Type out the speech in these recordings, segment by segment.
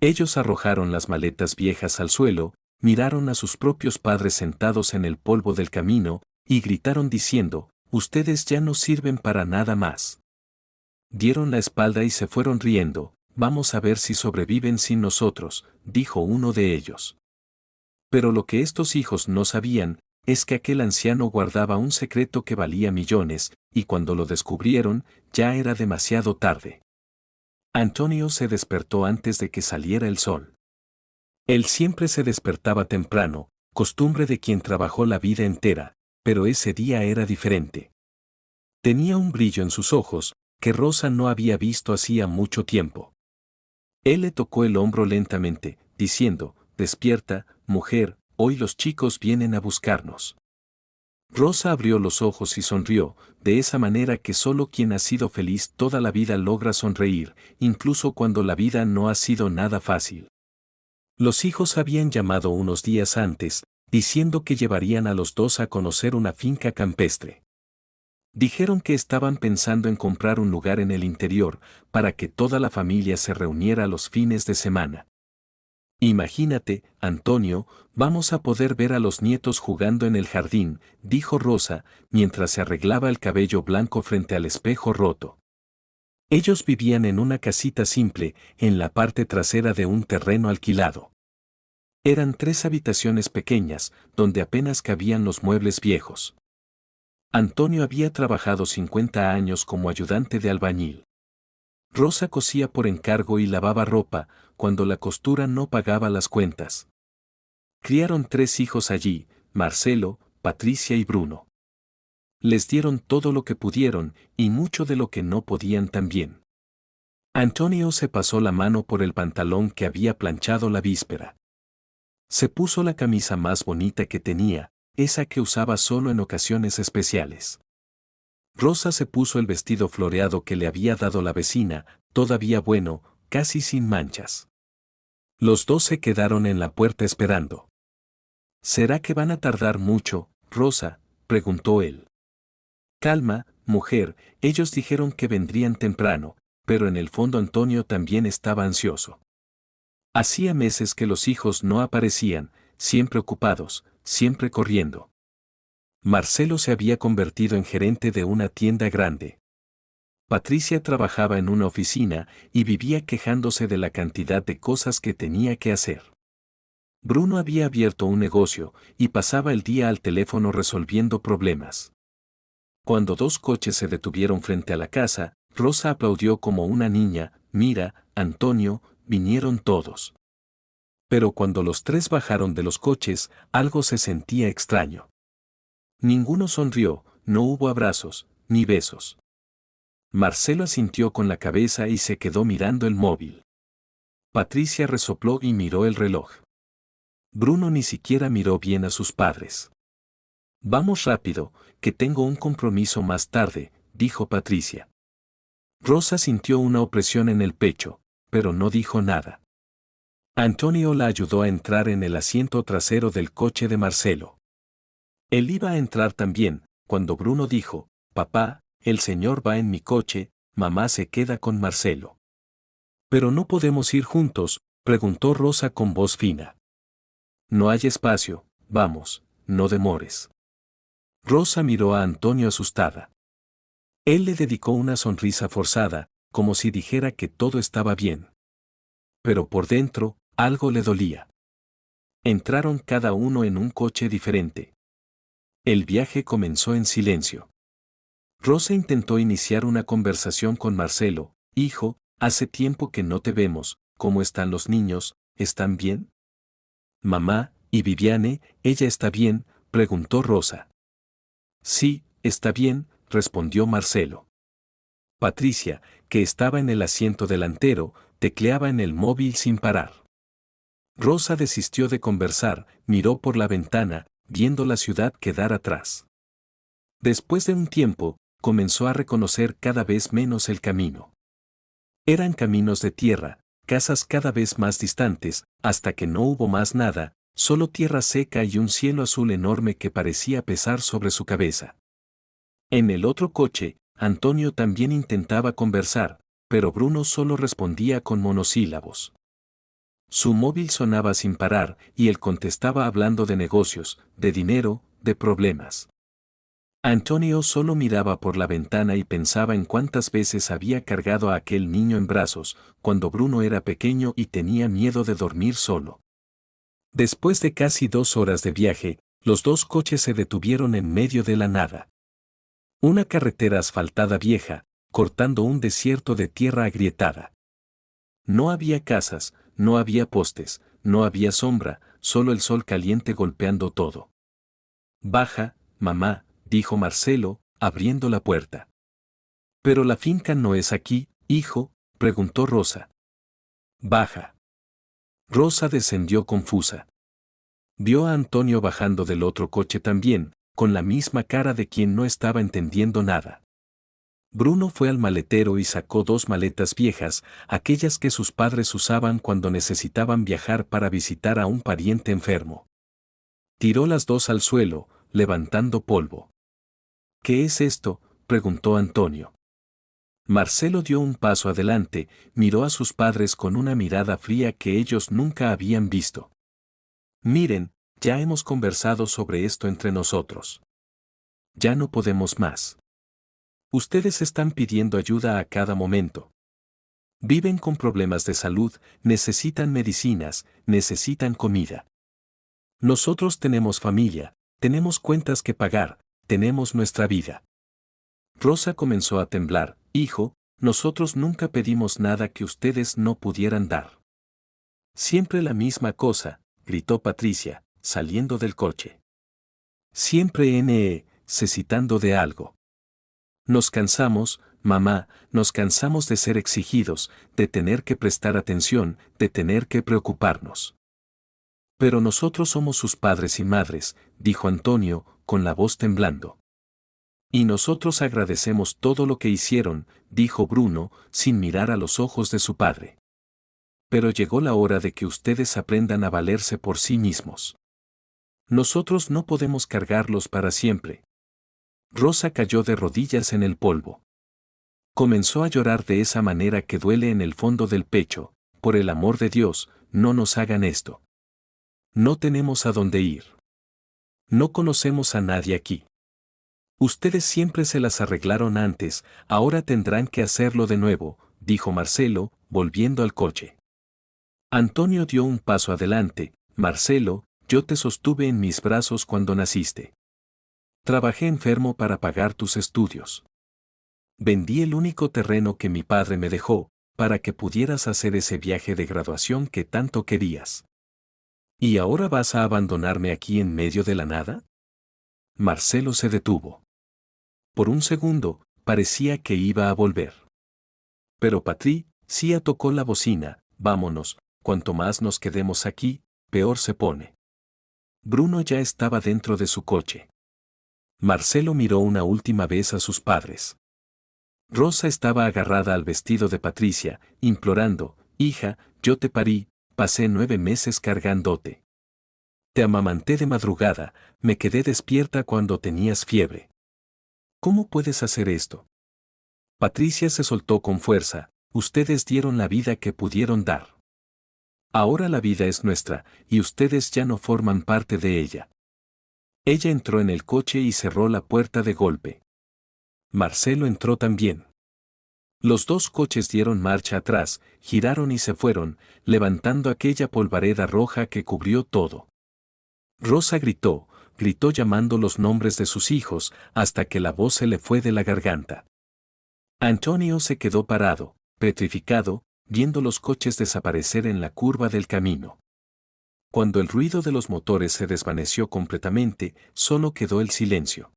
Ellos arrojaron las maletas viejas al suelo, miraron a sus propios padres sentados en el polvo del camino, y gritaron diciendo, «Ustedes ya no sirven para nada más». Dieron la espalda y se fueron riendo. «Vamos a ver si sobreviven sin nosotros», dijo uno de ellos. Pero lo que estos hijos no sabían, es que aquel anciano guardaba un secreto que valía millones, y cuando lo descubrieron, ya era demasiado tarde. Antonio se despertó antes de que saliera el sol. Él siempre se despertaba temprano, costumbre de quien trabajó la vida entera, pero ese día era diferente. Tenía un brillo en sus ojos, que Rosa no había visto hacía mucho tiempo. Él le tocó el hombro lentamente, diciendo, «Despierta, mujer, hoy los chicos vienen a buscarnos». Rosa abrió los ojos y sonrió, de esa manera que solo quien ha sido feliz toda la vida logra sonreír, incluso cuando la vida no ha sido nada fácil. Los hijos habían llamado unos días antes, diciendo que llevarían a los dos a conocer una finca campestre. Dijeron que estaban pensando en comprar un lugar en el interior, para que toda la familia se reuniera los fines de semana. «Imagínate, Antonio, vamos a poder ver a los nietos jugando en el jardín», dijo Rosa, mientras se arreglaba el cabello blanco frente al espejo roto. Ellos vivían en una casita simple, en la parte trasera de un terreno alquilado. Eran 3 habitaciones pequeñas, donde apenas cabían los muebles viejos. Antonio había trabajado 50 años como ayudante de albañil. Rosa cosía por encargo y lavaba ropa, cuando la costura no pagaba las cuentas. Criaron 3 hijos allí, Marcelo, Patricia y Bruno. Les dieron todo lo que pudieron, y mucho de lo que no podían también. Antonio se pasó la mano por el pantalón que había planchado la víspera. Se puso la camisa más bonita que tenía, esa que usaba solo en ocasiones especiales. Rosa se puso el vestido floreado que le había dado la vecina, todavía bueno, casi sin manchas. Los dos se quedaron en la puerta esperando. «¿Será que van a tardar mucho, Rosa?», preguntó él. «Calma, mujer», ellos dijeron que vendrían temprano, pero en el fondo Antonio también estaba ansioso. Hacía meses que los hijos no aparecían, siempre ocupados, siempre corriendo. Marcelo se había convertido en gerente de una tienda grande. Patricia trabajaba en una oficina y vivía quejándose de la cantidad de cosas que tenía que hacer. Bruno había abierto un negocio y pasaba el día al teléfono resolviendo problemas. Cuando 2 coches se detuvieron frente a la casa, Rosa aplaudió como una niña. «Mira, Antonio, vinieron todos». Pero cuando los 3 bajaron de los coches, algo se sentía extraño. Ninguno sonrió, no hubo abrazos, ni besos. Marcelo asintió con la cabeza y se quedó mirando el móvil. Patricia resopló y miró el reloj. Bruno ni siquiera miró bien a sus padres. «Vamos rápido, que tengo un compromiso más tarde», dijo Patricia. Rosa sintió una opresión en el pecho, pero no dijo nada. Antonio la ayudó a entrar en el asiento trasero del coche de Marcelo. Él iba a entrar también, cuando Bruno dijo, «Papá, el señor va en mi coche, mamá se queda con Marcelo». «¿Pero no podemos ir juntos?», preguntó Rosa con voz fina. «No hay espacio, vamos, no demores». Rosa miró a Antonio asustada. Él le dedicó una sonrisa forzada, como si dijera que todo estaba bien. Pero por dentro, algo le dolía. Entraron cada uno en un coche diferente. El viaje comenzó en silencio. Rosa intentó iniciar una conversación con Marcelo. «Hijo, hace tiempo que no te vemos, ¿cómo están los niños? ¿Están bien?» «Mamá, ¿y Viviane, ella está bien?», preguntó Rosa. «Sí, está bien», respondió Marcelo. Patricia, que estaba en el asiento delantero, tecleaba en el móvil sin parar. Rosa desistió de conversar, miró por la ventana, viendo la ciudad quedar atrás. Después de un tiempo, comenzó a reconocer cada vez menos el camino. Eran caminos de tierra, casas cada vez más distantes, hasta que no hubo más nada, solo tierra seca y un cielo azul enorme que parecía pesar sobre su cabeza. En el otro coche, Antonio también intentaba conversar, pero Bruno solo respondía con monosílabos. Su móvil sonaba sin parar y él contestaba hablando de negocios, de dinero, de problemas. Antonio solo miraba por la ventana y pensaba en cuántas veces había cargado a aquel niño en brazos, cuando Bruno era pequeño y tenía miedo de dormir solo. Después de casi 2 horas de viaje, los dos coches se detuvieron en medio de la nada. Una carretera asfaltada vieja, cortando un desierto de tierra agrietada. No había casas, no había postes, no había sombra, solo el sol caliente golpeando todo. Baja, mamá, dijo Marcelo, abriendo la puerta. Pero la finca no es aquí, hijo, preguntó Rosa. Baja. Rosa descendió confusa. Vio a Antonio bajando del otro coche también, con la misma cara de quien no estaba entendiendo nada. Bruno fue al maletero y sacó 2 maletas viejas, aquellas que sus padres usaban cuando necesitaban viajar para visitar a un pariente enfermo. Tiró las 2 al suelo, levantando polvo. ¿Qué es esto?, preguntó Antonio. Marcelo dio un paso adelante, miró a sus padres con una mirada fría que ellos nunca habían visto. Miren, ya hemos conversado sobre esto entre nosotros. Ya no podemos más. Ustedes están pidiendo ayuda a cada momento. Viven con problemas de salud, necesitan medicinas, necesitan comida. Nosotros tenemos familia, tenemos cuentas que pagar, tenemos nuestra vida. Rosa comenzó a temblar. Hijo, nosotros nunca pedimos nada que ustedes no pudieran dar. Siempre la misma cosa, gritó Patricia, saliendo del coche. Siempre necesitando de algo. Nos cansamos, mamá, nos cansamos de ser exigidos, de tener que prestar atención, de tener que preocuparnos. Pero nosotros somos sus padres y madres, dijo Antonio, con la voz temblando. Y nosotros agradecemos todo lo que hicieron, dijo Bruno, sin mirar a los ojos de su padre. Pero llegó la hora de que ustedes aprendan a valerse por sí mismos. Nosotros no podemos cargarlos para siempre. Rosa cayó de rodillas en el polvo. Comenzó a llorar de esa manera que duele en el fondo del pecho. Por el amor de Dios, no nos hagan esto. No tenemos a dónde ir. No conocemos a nadie aquí. Ustedes siempre se las arreglaron antes, ahora tendrán que hacerlo de nuevo, dijo Marcelo, volviendo al coche. Antonio dio un paso adelante. Marcelo, yo te sostuve en mis brazos cuando naciste. Trabajé enfermo para pagar tus estudios. Vendí el único terreno que mi padre me dejó, para que pudieras hacer ese viaje de graduación que tanto querías. ¿Y ahora vas a abandonarme aquí en medio de la nada? Marcelo se detuvo. Por un segundo, parecía que iba a volver. Pero Patricia tocó la bocina. Vámonos, cuanto más nos quedemos aquí, peor se pone. Bruno ya estaba dentro de su coche. Marcelo miró una última vez a sus padres. Rosa estaba agarrada al vestido de Patricia, implorando, hija, yo te parí, pasé 9 meses cargándote. Te amamanté de madrugada, me quedé despierta cuando tenías fiebre. ¿Cómo puedes hacer esto? Patricia se soltó con fuerza. Ustedes dieron la vida que pudieron dar. Ahora la vida es nuestra, y ustedes ya no forman parte de ella. Ella entró en el coche y cerró la puerta de golpe. Marcelo entró también. Los 2 coches dieron marcha atrás, giraron y se fueron, levantando aquella polvareda roja que cubrió todo. Rosa gritó llamando los nombres de sus hijos, hasta que la voz se le fue de la garganta. Antonio se quedó parado, petrificado, viendo los coches desaparecer en la curva del camino. Cuando el ruido de los motores se desvaneció completamente, solo quedó el silencio.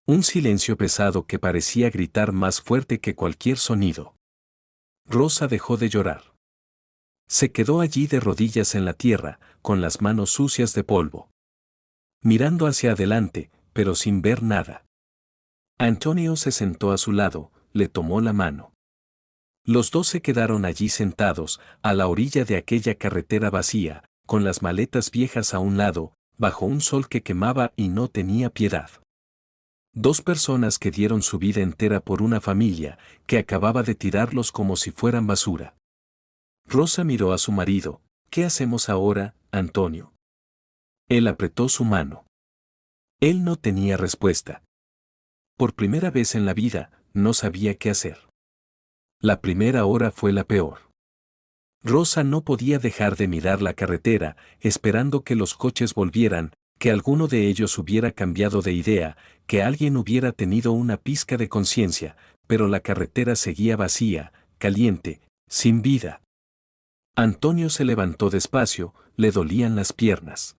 Un silencio pesado que parecía gritar más fuerte que cualquier sonido. Rosa dejó de llorar. Se quedó allí de rodillas en la tierra, con las manos sucias de polvo. Mirando hacia adelante, pero sin ver nada. Antonio se sentó a su lado, le tomó la mano. Los 2 se quedaron allí sentados, a la orilla de aquella carretera vacía, con las maletas viejas a un lado, bajo un sol que quemaba y no tenía piedad. 2 personas que dieron su vida entera por una familia, que acababa de tirarlos como si fueran basura. Rosa miró a su marido, qué hacemos ahora, Antonio? Él apretó su mano. Él no tenía respuesta. Por primera vez en la vida, no sabía qué hacer. La primera hora fue la peor. Rosa no podía dejar de mirar la carretera, esperando que los coches volvieran, que alguno de ellos hubiera cambiado de idea, que alguien hubiera tenido una pizca de conciencia, pero la carretera seguía vacía, caliente, sin vida. Antonio se levantó despacio, le dolían las piernas.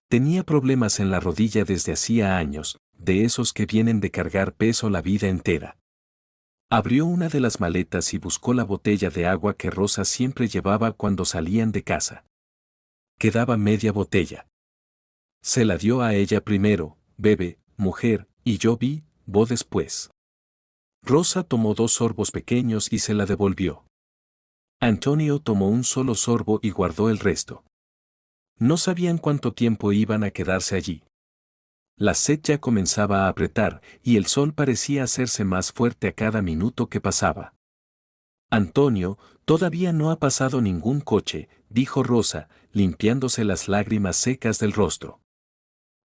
Tenía problemas en la rodilla desde hacía años, de esos que vienen de cargar peso la vida entera. Abrió una de las maletas y buscó la botella de agua que Rosa siempre llevaba cuando salían de casa. Quedaba media botella. Se la dio a ella primero: bebe, mujer, y yo bo después. Rosa tomó 2 sorbos pequeños y se la devolvió. Antonio tomó un solo sorbo y guardó el resto. No sabían cuánto tiempo iban a quedarse allí. La sed ya comenzaba a apretar, y el sol parecía hacerse más fuerte a cada minuto que pasaba. Antonio, todavía no ha pasado ningún coche, dijo Rosa, limpiándose las lágrimas secas del rostro.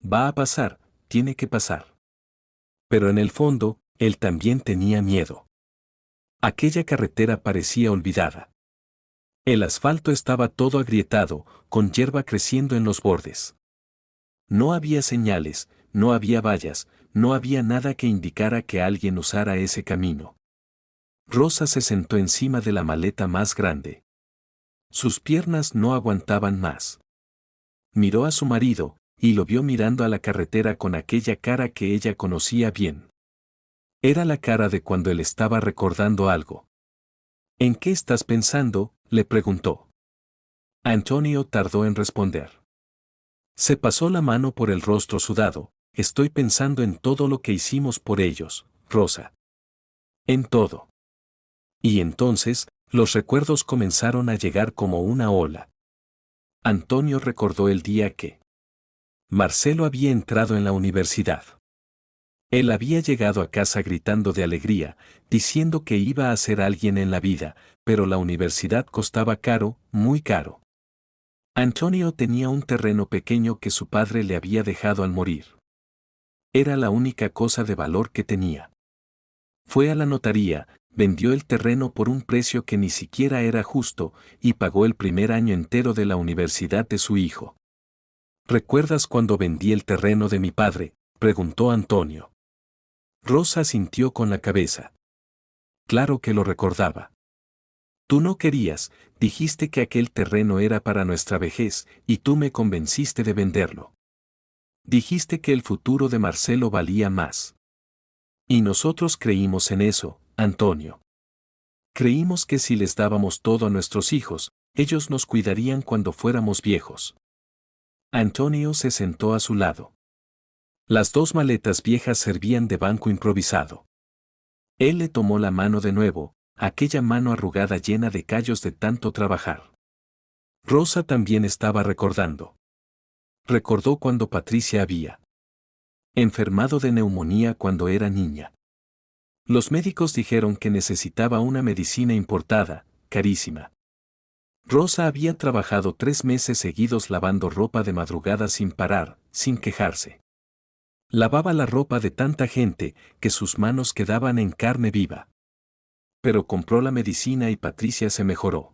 Va a pasar, tiene que pasar. Pero en el fondo, él también tenía miedo. Aquella carretera parecía olvidada. El asfalto estaba todo agrietado, con hierba creciendo en los bordes. No había señales, no había vallas, no había nada que indicara que alguien usara ese camino. Rosa se sentó encima de la maleta más grande. Sus piernas no aguantaban más. Miró a su marido, y lo vio mirando a la carretera con aquella cara que ella conocía bien. Era la cara de cuando él estaba recordando algo. ¿En qué estás pensando?, le preguntó. Antonio tardó en responder. Se pasó la mano por el rostro sudado. Estoy pensando en todo lo que hicimos por ellos, Rosa. En todo. Y entonces, los recuerdos comenzaron a llegar como una ola. Antonio recordó el día que Marcelo había entrado en la universidad. Él había llegado a casa gritando de alegría, diciendo que iba a ser alguien en la vida, pero la universidad costaba caro, muy caro. Antonio tenía un terreno pequeño que su padre le había dejado al morir. Era la única cosa de valor que tenía. Fue a la notaría, vendió el terreno por un precio que ni siquiera era justo, y pagó el primer año entero de la universidad de su hijo. ¿Recuerdas cuando vendí el terreno de mi padre?, preguntó Antonio. Rosa asintió con la cabeza. Claro que lo recordaba. Tú no querías, dijiste que aquel terreno era para nuestra vejez, y tú me convenciste de venderlo. Dijiste que el futuro de Marcelo valía más. Y nosotros creímos en eso, Antonio. Creímos que si les dábamos todo a nuestros hijos, ellos nos cuidarían cuando fuéramos viejos. Antonio se sentó a su lado. Las 2 maletas viejas servían de banco improvisado. Él le tomó la mano de nuevo, aquella mano arrugada llena de callos de tanto trabajar. Rosa también estaba recordando. Recordó cuando Patricia había enfermado de neumonía cuando era niña. Los médicos dijeron que necesitaba una medicina importada, carísima. Rosa había trabajado 3 meses seguidos lavando ropa de madrugada sin parar, sin quejarse. Lavaba la ropa de tanta gente que sus manos quedaban en carne viva. Pero compró la medicina y Patricia se mejoró.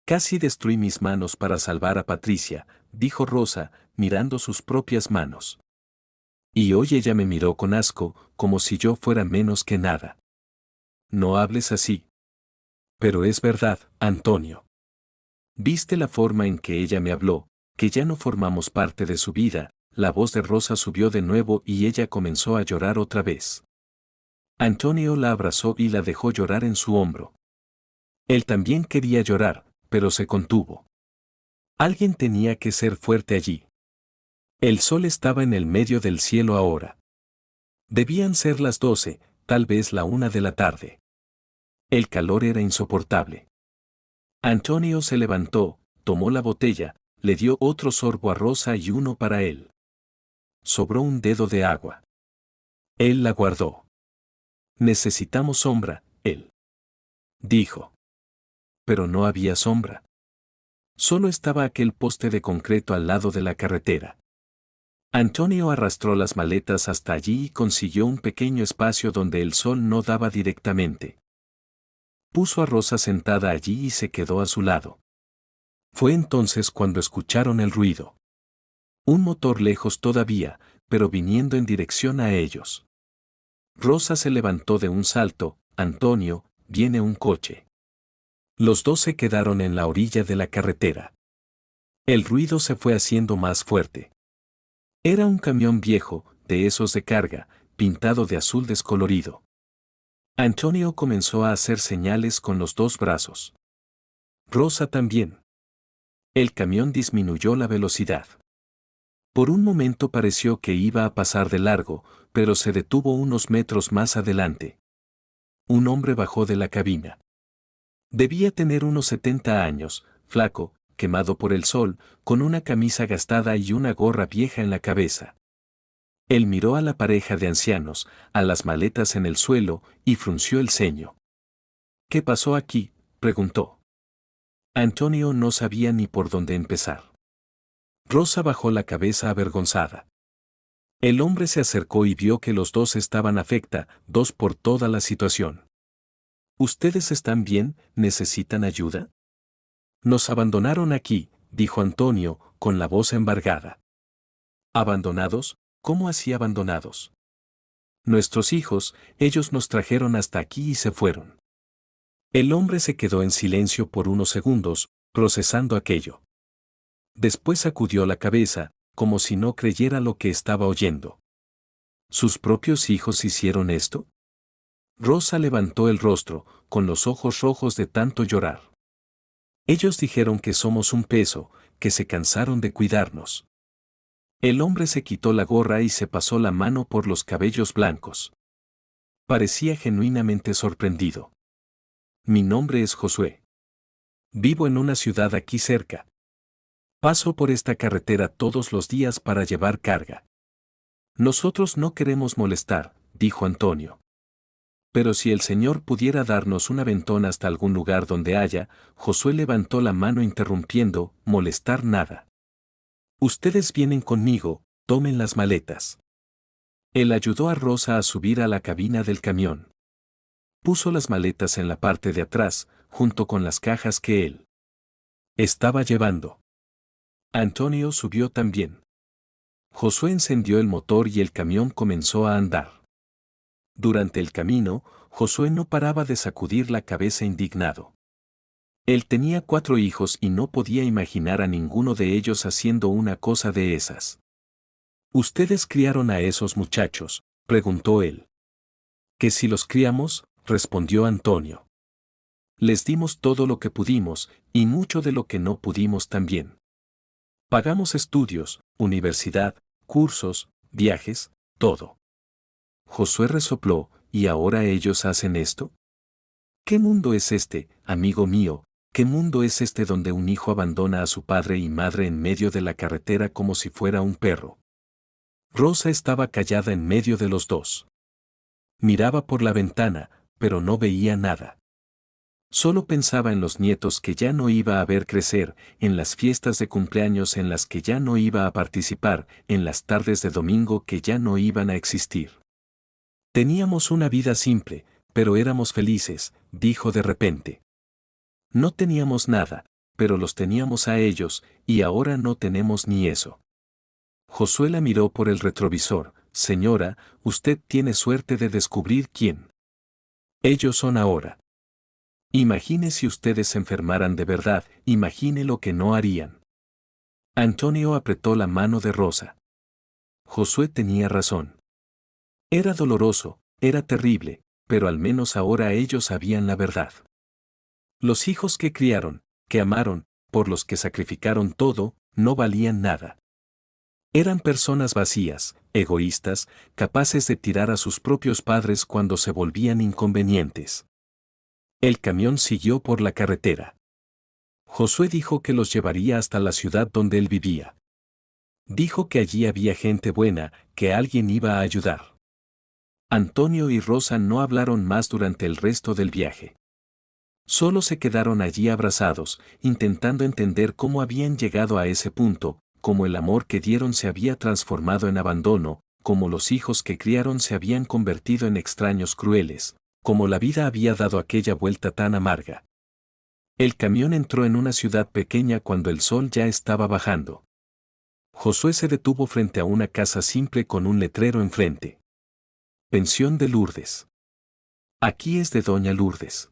Casi destruí mis manos para salvar a Patricia, dijo Rosa, mirando sus propias manos. Y hoy ella me miró con asco, como si yo fuera menos que nada. No hables así. Pero es verdad, Antonio. ¿Viste la forma en que ella me habló, que ya no formamos parte de su vida? La voz de Rosa subió de nuevo y ella comenzó a llorar otra vez. Antonio la abrazó y la dejó llorar en su hombro. Él también quería llorar, pero se contuvo. Alguien tenía que ser fuerte allí. El sol estaba en el medio del cielo ahora. Debían ser las 12, tal vez la 1 de la tarde. El calor era insoportable. Antonio se levantó, tomó la botella, le dio otro sorbo a Rosa y uno para él. Sobró un dedo de agua. Él la guardó. Necesitamos sombra, él dijo. Pero no había sombra. Solo estaba aquel poste de concreto al lado de la carretera. Antonio arrastró las maletas hasta allí y consiguió un pequeño espacio donde el sol no daba directamente. Puso a Rosa sentada allí y se quedó a su lado. Fue entonces cuando escucharon el ruido. Un motor lejos todavía, pero viniendo en dirección a ellos. Rosa se levantó de un salto. Antonio, viene un coche. Los dos se quedaron en la orilla de la carretera. El ruido se fue haciendo más fuerte. Era un camión viejo, de esos de carga, pintado de azul descolorido. Antonio comenzó a hacer señales con los dos brazos. Rosa también. El camión disminuyó la velocidad. Por un momento pareció que iba a pasar de largo, pero se detuvo unos metros más adelante. Un hombre bajó de la cabina. Debía tener unos 70 años, flaco, quemado por el sol, con una camisa gastada y una gorra vieja en la cabeza. Él miró a la pareja de ancianos, a las maletas en el suelo, y frunció el ceño. ¿Qué pasó aquí?, preguntó. Antonio no sabía ni por dónde empezar. Rosa bajó la cabeza avergonzada. El hombre se acercó y vio que los dos estaban afectados por toda la situación. ¿Ustedes están bien? ¿Necesitan ayuda? Nos abandonaron aquí, dijo Antonio, con la voz embargada. ¿Abandonados? ¿Cómo así abandonados? Nuestros hijos, ellos nos trajeron hasta aquí y se fueron. El hombre se quedó en silencio por unos segundos, procesando aquello. Después sacudió la cabeza, como si no creyera lo que estaba oyendo. ¿Sus propios hijos hicieron esto? Rosa levantó el rostro, con los ojos rojos de tanto llorar. Ellos dijeron que somos un peso, que se cansaron de cuidarnos. El hombre se quitó la gorra y se pasó la mano por los cabellos blancos. Parecía genuinamente sorprendido. Mi nombre es Josué. Vivo en una ciudad aquí cerca. Paso por esta carretera todos los días para llevar carga. Nosotros no queremos molestar, dijo Antonio. Pero si el Señor pudiera darnos un aventón hasta algún lugar donde haya, Josué levantó la mano interrumpiendo, molestar nada. Ustedes vienen conmigo, tomen las maletas. Él ayudó a Rosa a subir a la cabina del camión. Puso las maletas en la parte de atrás, junto con las cajas que él estaba llevando. Antonio subió también. Josué encendió el motor y el camión comenzó a andar. Durante el camino, Josué no paraba de sacudir la cabeza indignado. Él tenía 4 hijos y no podía imaginar a ninguno de ellos haciendo una cosa de esas. ¿Ustedes criaron a esos muchachos?, preguntó él. Que si los criamos, respondió Antonio. Les dimos todo lo que pudimos, y mucho de lo que no pudimos también. Pagamos estudios, universidad, cursos, viajes, todo. Josué resopló, ¿y ahora ellos hacen esto? ¿Qué mundo es este, amigo mío? ¿Qué mundo es este donde un hijo abandona a su padre y madre en medio de la carretera como si fuera un perro? Rosa estaba callada en medio de los dos. Miraba por la ventana, pero no veía nada. Solo pensaba en los nietos que ya no iba a ver crecer, en las fiestas de cumpleaños en las que ya no iba a participar, en las tardes de domingo que ya no iban a existir. Teníamos una vida simple, pero éramos felices, dijo de repente. No teníamos nada, pero los teníamos a ellos, y ahora no tenemos ni eso. Josué la miró por el retrovisor. Señora, usted tiene suerte de descubrir quién ellos son ahora. Imagine si ustedes se enfermaran de verdad, imagine lo que no harían. Antonio apretó la mano de Rosa. Josué tenía razón. Era doloroso, era terrible, pero al menos ahora ellos sabían la verdad. Los hijos que criaron, que amaron, por los que sacrificaron todo, no valían nada. Eran personas vacías, egoístas, capaces de tirar a sus propios padres cuando se volvían inconvenientes. El camión siguió por la carretera. Josué dijo que los llevaría hasta la ciudad donde él vivía. Dijo que allí había gente buena, que alguien iba a ayudar. Antonio y Rosa no hablaron más durante el resto del viaje. Solo se quedaron allí abrazados, intentando entender cómo habían llegado a ese punto, cómo el amor que dieron se había transformado en abandono, cómo los hijos que criaron se habían convertido en extraños crueles, cómo la vida había dado aquella vuelta tan amarga. El camión entró en una ciudad pequeña cuando el sol ya estaba bajando. Josué se detuvo frente a una casa simple con un letrero enfrente. Pensión de Lourdes. Aquí es de doña Lourdes.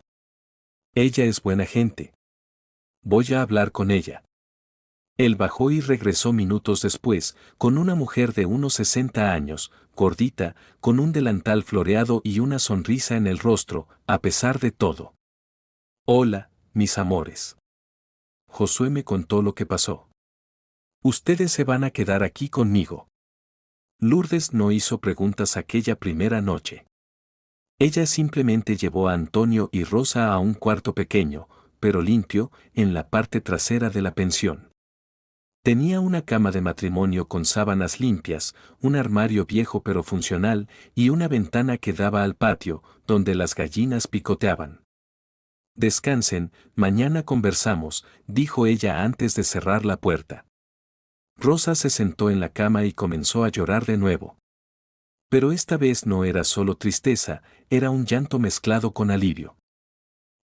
Ella es buena gente. Voy a hablar con ella. Él bajó y regresó minutos después, con una mujer de unos 60 años, gordita, con un delantal floreado y una sonrisa en el rostro, a pesar de todo. Hola, mis amores. Josué me contó lo que pasó. Ustedes se van a quedar aquí conmigo. Lourdes no hizo preguntas aquella primera noche. Ella simplemente llevó a Antonio y Rosa a un cuarto pequeño, pero limpio, en la parte trasera de la pensión. Tenía una cama de matrimonio con sábanas limpias, un armario viejo pero funcional, y una ventana que daba al patio, donde las gallinas picoteaban. Descansen, mañana conversamos, dijo ella antes de cerrar la puerta. Rosa se sentó en la cama y comenzó a llorar de nuevo. Pero esta vez no era solo tristeza, era un llanto mezclado con alivio.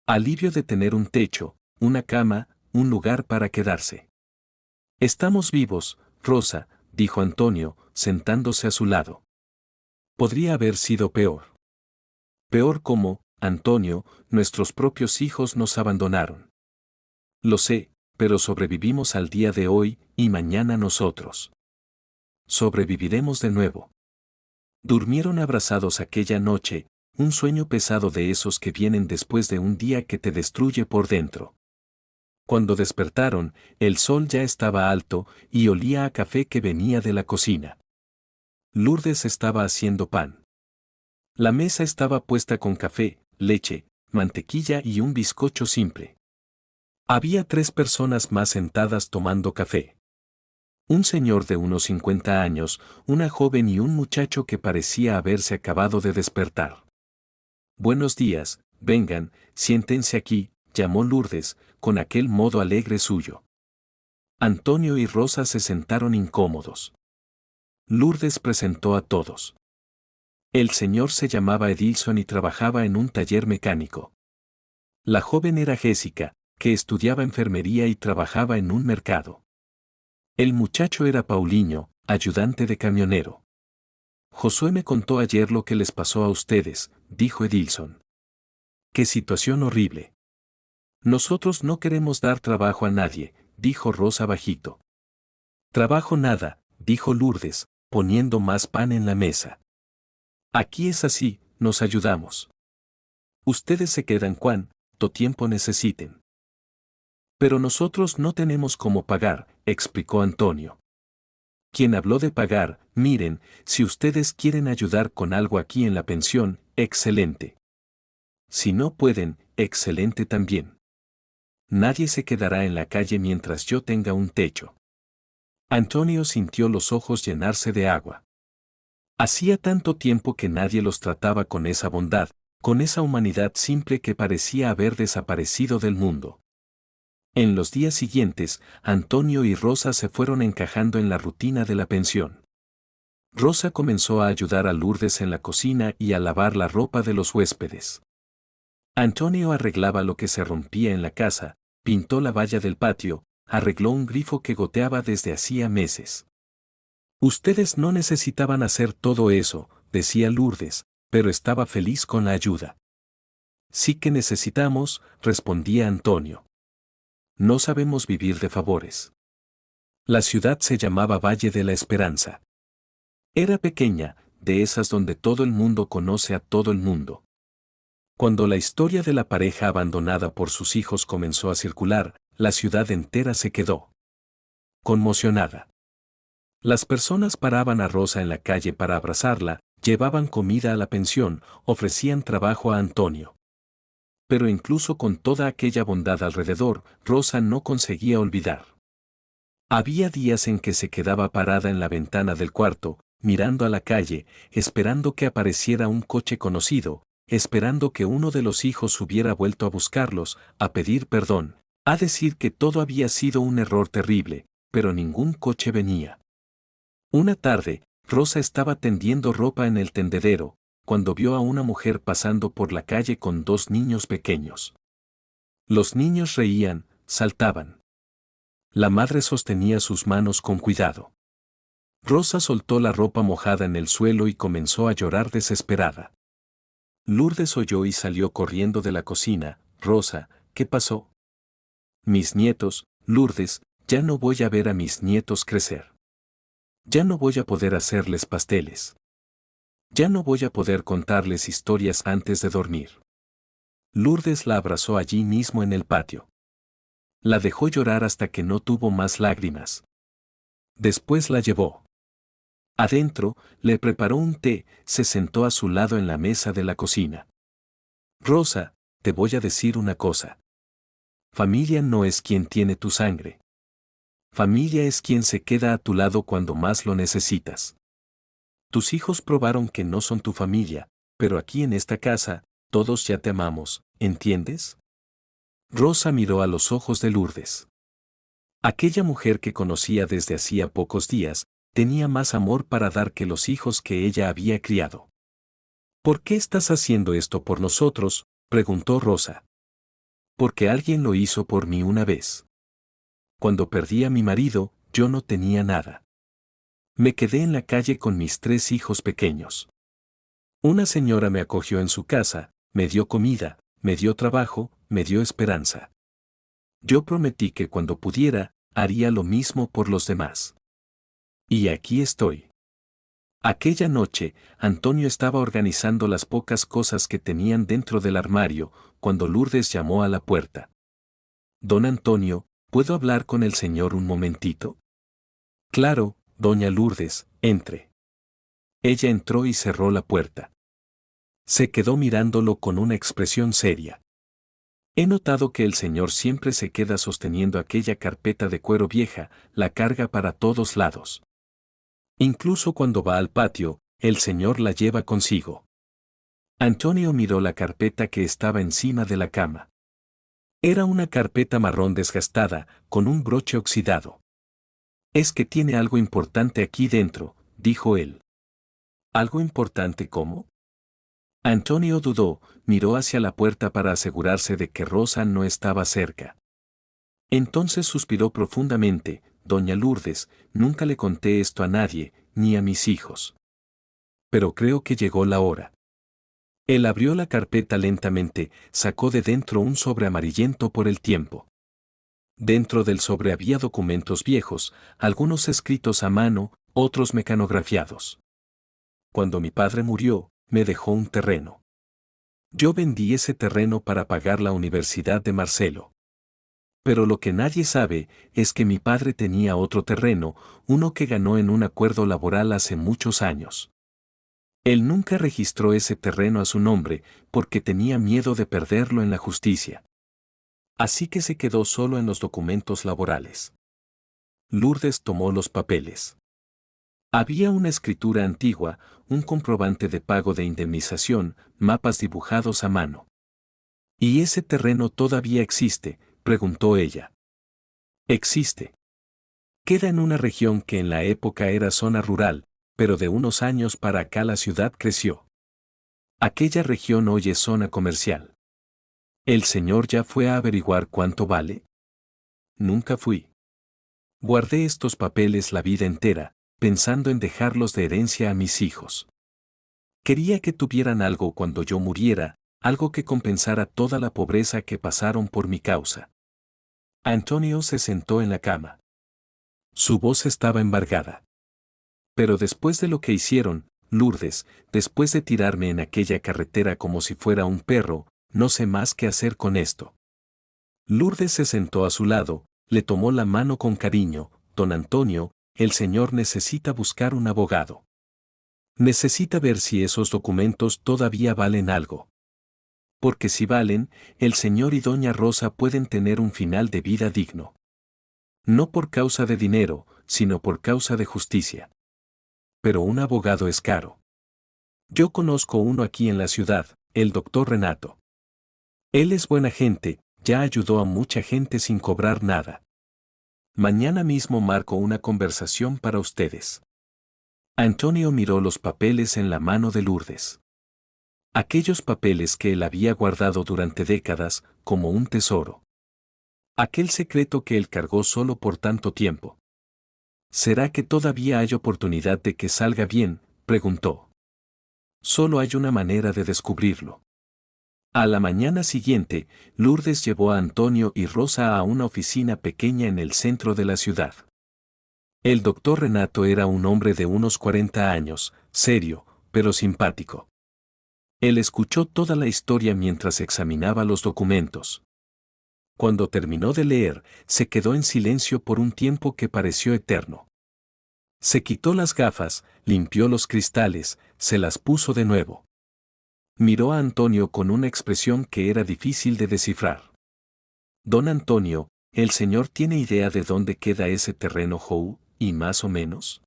Alivio de tener un techo, una cama, un lugar para quedarse. Estamos vivos, Rosa, dijo Antonio, sentándose a su lado. Podría haber sido peor. Peor como, Antonio, nuestros propios hijos nos abandonaron. Lo sé, pero sobrevivimos al día de hoy, y mañana nosotros. Sobreviviremos de nuevo. Durmieron abrazados aquella noche, un sueño pesado de esos que vienen después de un día que te destruye por dentro. Cuando despertaron, el sol ya estaba alto y olía a café que venía de la cocina. Lourdes estaba haciendo pan. La mesa estaba puesta con café, leche, mantequilla y un bizcocho simple. Había 3 personas más sentadas tomando café. Un señor de unos 50 años, una joven y un muchacho que parecía haberse acabado de despertar. Buenos días, vengan, siéntense aquí, llamó Lourdes, con aquel modo alegre suyo. Antonio y Rosa se sentaron incómodos. Lourdes presentó a todos. El señor se llamaba Edilson y trabajaba en un taller mecánico. La joven era Jessica, que estudiaba enfermería y trabajaba en un mercado. El muchacho era Paulinho, ayudante de camionero. Josué me contó ayer lo que les pasó a ustedes, dijo Edilson. ¡Qué situación horrible! Nosotros no queremos dar trabajo a nadie, dijo Rosa bajito. Trabajo nada, dijo Lourdes, poniendo más pan en la mesa. Aquí es así, nos ayudamos. Ustedes se quedan cuanto tiempo necesiten. Pero nosotros no tenemos cómo pagar, explicó Antonio. Quien habló de pagar, miren, si ustedes quieren ayudar con algo aquí en la pensión, excelente. Si no pueden, excelente también. Nadie se quedará en la calle mientras yo tenga un techo. Antonio sintió los ojos llenarse de agua. Hacía tanto tiempo que nadie los trataba con esa bondad, con esa humanidad simple que parecía haber desaparecido del mundo. En los días siguientes, Antonio y Rosa se fueron encajando en la rutina de la pensión. Rosa comenzó a ayudar a Lourdes en la cocina y a lavar la ropa de los huéspedes. Antonio arreglaba lo que se rompía en la casa, pintó la valla del patio, arregló un grifo que goteaba desde hacía meses. Ustedes no necesitaban hacer todo eso, decía Lourdes, pero estaba feliz con la ayuda. Sí que necesitamos, respondía Antonio. No sabemos vivir de favores. La ciudad se llamaba Valle de la Esperanza. Era pequeña, de esas donde todo el mundo conoce a todo el mundo. Cuando la historia de la pareja abandonada por sus hijos comenzó a circular, la ciudad entera se quedó conmocionada. Las personas paraban a Rosa en la calle para abrazarla, llevaban comida a la pensión, ofrecían trabajo a Antonio. Pero incluso con toda aquella bondad alrededor, Rosa no conseguía olvidar. Había días en que se quedaba parada en la ventana del cuarto, mirando a la calle, esperando que apareciera un coche conocido, esperando que uno de los hijos hubiera vuelto a buscarlos, a pedir perdón, a decir que todo había sido un error terrible, pero ningún coche venía. Una tarde, Rosa estaba tendiendo ropa en el tendedero, cuando vio a una mujer pasando por la calle con dos niños pequeños. Los niños reían, saltaban. La madre sostenía sus manos con cuidado. Rosa soltó la ropa mojada en el suelo y comenzó a llorar desesperada. Lourdes oyó y salió corriendo de la cocina. Rosa, ¿qué pasó? Mis nietos, Lourdes, ya no voy a ver a mis nietos crecer. Ya no voy a poder hacerles pasteles. Ya no voy a poder contarles historias antes de dormir. Lourdes la abrazó allí mismo en el patio. La dejó llorar hasta que no tuvo más lágrimas. Después la llevó. Adentro, le preparó un té, se sentó a su lado en la mesa de la cocina. Rosa, te voy a decir una cosa. Familia no es quien tiene tu sangre. Familia es quien se queda a tu lado cuando más lo necesitas. Tus hijos probaron que no son tu familia, pero aquí en esta casa, todos ya te amamos, ¿entiendes? Rosa miró a los ojos de Lourdes. Aquella mujer que conocía desde hacía pocos días, tenía más amor para dar que los hijos que ella había criado. ¿Por qué estás haciendo esto por nosotros?, preguntó Rosa. Porque alguien lo hizo por mí una vez. Cuando perdí a mi marido, yo no tenía nada. Me quedé en la calle con mis 3 hijos pequeños. Una señora me acogió en su casa, me dio comida, me dio trabajo, me dio esperanza. Yo prometí que cuando pudiera, haría lo mismo por los demás. Y aquí estoy. Aquella noche, Antonio estaba organizando las pocas cosas que tenían dentro del armario, cuando Lourdes llamó a la puerta. Don Antonio, ¿puedo hablar con el señor un momentito? Claro, doña Lourdes, entre. Ella entró y cerró la puerta. Se quedó mirándolo con una expresión seria. He notado que el señor siempre se queda sosteniendo aquella carpeta de cuero vieja, la carga para todos lados. Incluso cuando va al patio, el señor la lleva consigo. Antonio miró la carpeta que estaba encima de la cama. Era una carpeta marrón desgastada, con un broche oxidado. Es que tiene algo importante aquí dentro, dijo él. ¿Algo importante cómo? Antonio dudó, miró hacia la puerta para asegurarse de que Rosa no estaba cerca. Entonces suspiró profundamente. Doña Lourdes, nunca le conté esto a nadie, ni a mis hijos. Pero creo que llegó la hora. Él abrió la carpeta lentamente, sacó de dentro un sobre amarillento por el tiempo. Dentro del sobre había documentos viejos, algunos escritos a mano, otros mecanografiados. Cuando mi padre murió, me dejó un terreno. Yo vendí ese terreno para pagar la universidad de Marcelo. Pero lo que nadie sabe es que mi padre tenía otro terreno, uno que ganó en un acuerdo laboral hace muchos años. Él nunca registró ese terreno a su nombre porque tenía miedo de perderlo en la justicia. Así que se quedó solo en los documentos laborales. Lourdes tomó los papeles. Había una escritura antigua, un comprobante de pago de indemnización, mapas dibujados a mano. ¿Y ese terreno todavía existe?, preguntó ella. Existe. Queda en una región que en la época era zona rural, pero de unos años para acá la ciudad creció. Aquella región hoy es zona comercial. ¿El señor ya fue a averiguar cuánto vale? Nunca fui. Guardé estos papeles la vida entera, pensando en dejarlos de herencia a mis hijos. Quería que tuvieran algo cuando yo muriera, algo que compensara toda la pobreza que pasaron por mi causa. Antonio se sentó en la cama. Su voz estaba embargada. Pero después de lo que hicieron, Lourdes, después de tirarme en aquella carretera como si fuera un perro, no sé más qué hacer con esto. Lourdes se sentó a su lado, le tomó la mano con cariño. Don Antonio, el señor necesita buscar un abogado. Necesita ver si esos documentos todavía valen algo. Porque si valen, el señor y doña Rosa pueden tener un final de vida digno. No por causa de dinero, sino por causa de justicia. Pero un abogado es caro. Yo conozco uno aquí en la ciudad, el doctor Renato. Él es buena gente, ya ayudó a mucha gente sin cobrar nada. Mañana mismo marco una conversación para ustedes. Antonio miró los papeles en la mano de Lourdes. Aquellos papeles que él había guardado durante décadas, como un tesoro. Aquel secreto que él cargó solo por tanto tiempo. ¿Será que todavía hay oportunidad de que salga bien?, preguntó. Solo hay una manera de descubrirlo. A la mañana siguiente, Lourdes llevó a Antonio y Rosa a una oficina pequeña en el centro de la ciudad. El doctor Renato era un hombre de unos 40 años, serio, pero simpático. Él escuchó toda la historia mientras examinaba los documentos. Cuando terminó de leer, se quedó en silencio por un tiempo que pareció eterno. Se quitó las gafas, limpió los cristales, se las puso de nuevo. Miró a Antonio con una expresión que era difícil de descifrar. Don Antonio, ¿el señor tiene idea de dónde queda ese terreno Howe, y más o menos?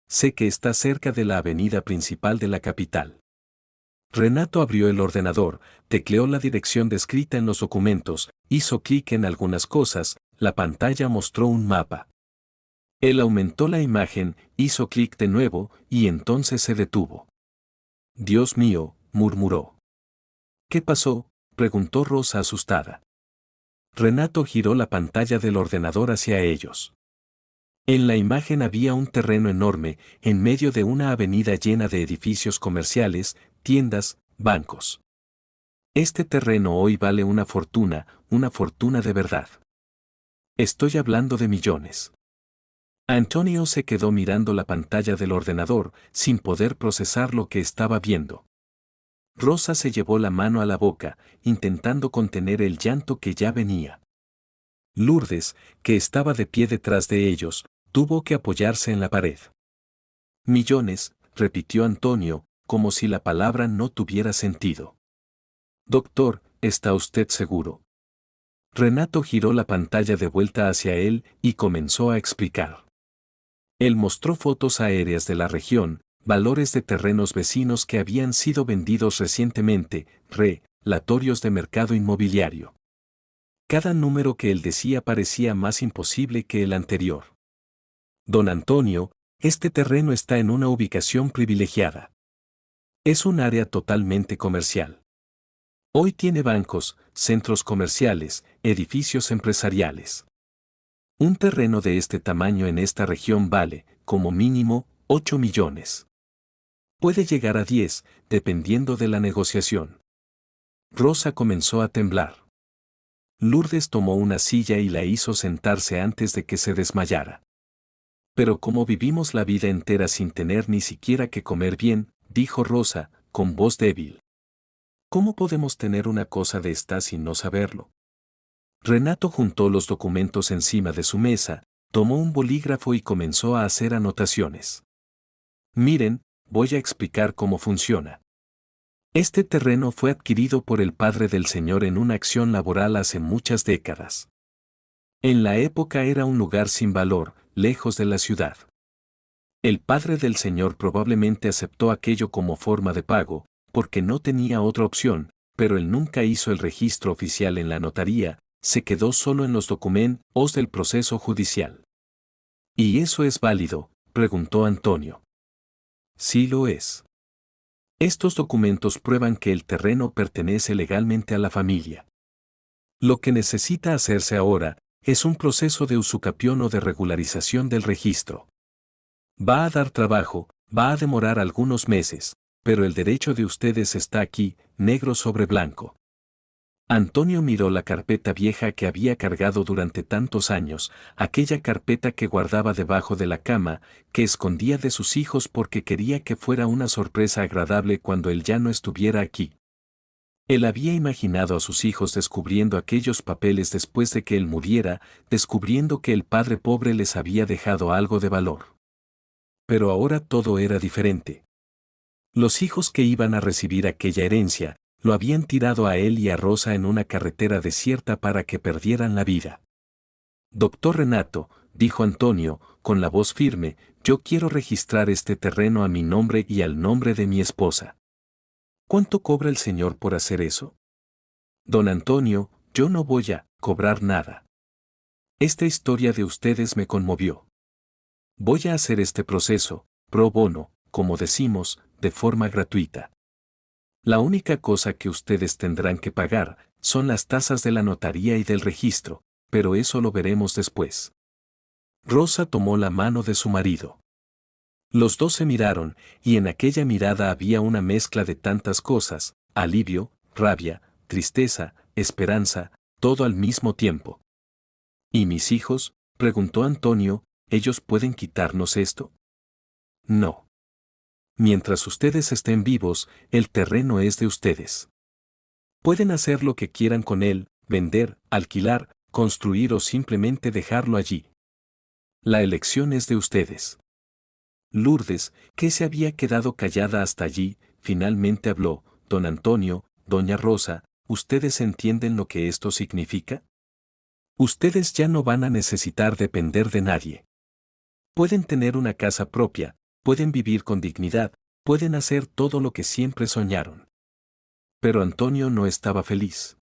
Sé que está cerca de la avenida principal de la capital. Renato abrió el ordenador, tecleó la dirección descrita en los documentos, hizo clic en algunas cosas, la pantalla mostró un mapa. Él aumentó la imagen, hizo clic de nuevo, y entonces se detuvo. Dios mío, murmuró. ¿Qué pasó?, preguntó Rosa asustada. Renato giró la pantalla del ordenador hacia ellos. En la imagen había un terreno enorme, en medio de una avenida llena de edificios comerciales, tiendas, bancos. Este terreno hoy vale una fortuna de verdad. Estoy hablando de millones. Antonio se quedó mirando la pantalla del ordenador, sin poder procesar lo que estaba viendo. Rosa se llevó la mano a la boca, intentando contener el llanto que ya venía. Lourdes, que estaba de pie detrás de ellos, tuvo que apoyarse en la pared. Millones, repitió Antonio, como si la palabra no tuviera sentido. Doctor, ¿está usted seguro? Renato giró la pantalla de vuelta hacia él y comenzó a explicar. Él mostró fotos aéreas de la región, valores de terrenos vecinos que habían sido vendidos recientemente, relatorios de mercado inmobiliario. Cada número que él decía parecía más imposible que el anterior. Don Antonio, este terreno está en una ubicación privilegiada. Es un área totalmente comercial. Hoy tiene bancos, centros comerciales, edificios empresariales. Un terreno de este tamaño en esta región vale, como mínimo, 8 millones. Puede llegar a 10, dependiendo de la negociación. Rosa comenzó a temblar. Lourdes tomó una silla y la hizo sentarse antes de que se desmayara. Pero como vivimos la vida entera sin tener ni siquiera que comer bien, dijo Rosa, con voz débil. ¿Cómo podemos tener una cosa de esta sin no saberlo? Renato juntó los documentos encima de su mesa, tomó un bolígrafo y comenzó a hacer anotaciones. Miren, voy a explicar cómo funciona. Este terreno fue adquirido por el padre del señor en una acción laboral hace muchas décadas. En la época era un lugar sin valor, lejos de la ciudad. El padre del señor probablemente aceptó aquello como forma de pago, porque no tenía otra opción, pero él nunca hizo el registro oficial en la notaría, se quedó solo en los documentos del proceso judicial. ¿Y eso es válido?, preguntó Antonio. Sí lo es. Estos documentos prueban que el terreno pertenece legalmente a la familia. Lo que necesita hacerse ahora es un proceso de usucapión o de regularización del registro. Va a dar trabajo, va a demorar algunos meses, pero el derecho de ustedes está aquí, negro sobre blanco. Antonio miró la carpeta vieja que había cargado durante tantos años, aquella carpeta que guardaba debajo de la cama, que escondía de sus hijos porque quería que fuera una sorpresa agradable cuando él ya no estuviera aquí. Él había imaginado a sus hijos descubriendo aquellos papeles después de que él muriera, descubriendo que el padre pobre les había dejado algo de valor. Pero ahora todo era diferente. Los hijos que iban a recibir aquella herencia, lo habían tirado a él y a Rosa en una carretera desierta para que perdieran la vida. Doctor Renato, dijo Antonio, con la voz firme, yo quiero registrar este terreno a mi nombre y al nombre de mi esposa. ¿Cuánto cobra el señor por hacer eso? Don Antonio, yo no voy a cobrar nada. Esta historia de ustedes me conmovió. Voy a hacer este proceso, pro bono, como decimos, de forma gratuita. La única cosa que ustedes tendrán que pagar son las tasas de la notaría y del registro, pero eso lo veremos después. Rosa tomó la mano de su marido. Los dos se miraron, y en aquella mirada había una mezcla de tantas cosas, alivio, rabia, tristeza, esperanza, todo al mismo tiempo. ¿Y mis hijos?, preguntó Antonio, ¿ellos pueden quitarnos esto? No. Mientras ustedes estén vivos, el terreno es de ustedes. Pueden hacer lo que quieran con él, vender, alquilar, construir o simplemente dejarlo allí. La elección es de ustedes. Lourdes, que se había quedado callada hasta allí, finalmente habló: don Antonio, doña Rosa, ¿ustedes entienden lo que esto significa? Ustedes ya no van a necesitar depender de nadie. Pueden tener una casa propia, pueden vivir con dignidad, pueden hacer todo lo que siempre soñaron. Pero Antonio no estaba feliz.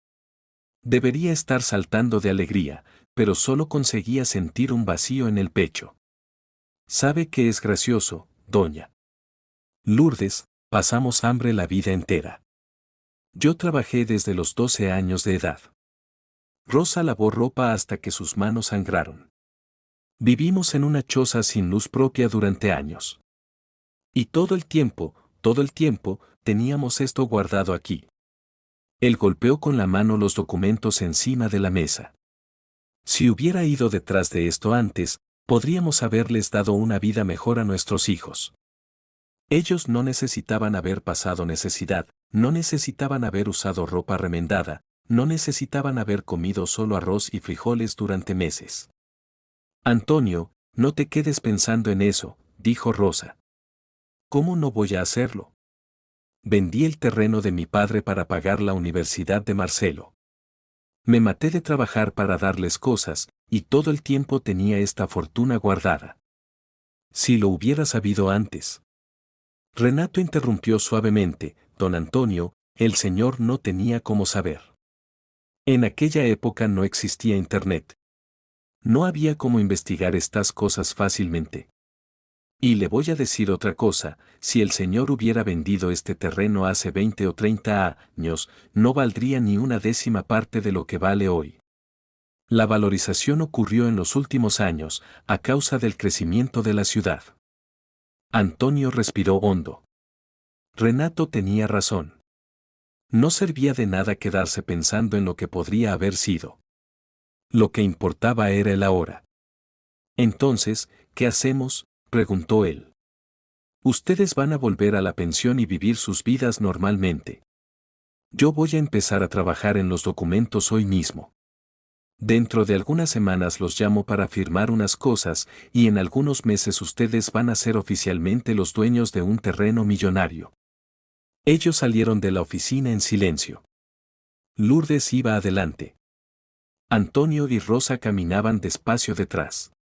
Debería estar saltando de alegría, pero solo conseguía sentir un vacío en el pecho. ¿Sabe qué es gracioso, doña Lourdes? Pasamos hambre la vida entera. Yo trabajé desde los 12 años de edad. Rosa lavó ropa hasta que sus manos sangraron. Vivimos en una choza sin luz propia durante años. Y todo el tiempo, teníamos esto guardado aquí. Él golpeó con la mano los documentos encima de la mesa. Si hubiera ido detrás de esto antes, podríamos haberles dado una vida mejor a nuestros hijos. Ellos no necesitaban haber pasado necesidad, no necesitaban haber usado ropa remendada, no necesitaban haber comido solo arroz y frijoles durante meses. Antonio, no te quedes pensando en eso, dijo Rosa. ¿Cómo no voy a hacerlo? Vendí el terreno de mi padre para pagar la universidad de Marcelo. Me maté de trabajar para darles cosas, y todo el tiempo tenía esta fortuna guardada. Si lo hubiera sabido antes. Renato interrumpió suavemente: don Antonio, el señor no tenía cómo saber. En aquella época no existía Internet. No había cómo investigar estas cosas fácilmente. Y le voy a decir otra cosa: si el señor hubiera vendido este terreno hace 20 o 30 años, no valdría ni una décima parte de lo que vale hoy. La valorización ocurrió en los últimos años, a causa del crecimiento de la ciudad. Antonio respiró hondo. Renato tenía razón. No servía de nada quedarse pensando en lo que podría haber sido. Lo que importaba era el ahora. Entonces, ¿qué hacemos?, preguntó él. Ustedes van a volver a la pensión y vivir sus vidas normalmente. Yo voy a empezar a trabajar en los documentos hoy mismo. Dentro de algunas semanas los llamo para firmar unas cosas, y en algunos meses ustedes van a ser oficialmente los dueños de un terreno millonario. Ellos salieron de la oficina en silencio. Lourdes iba adelante. Antonio y Rosa caminaban despacio detrás.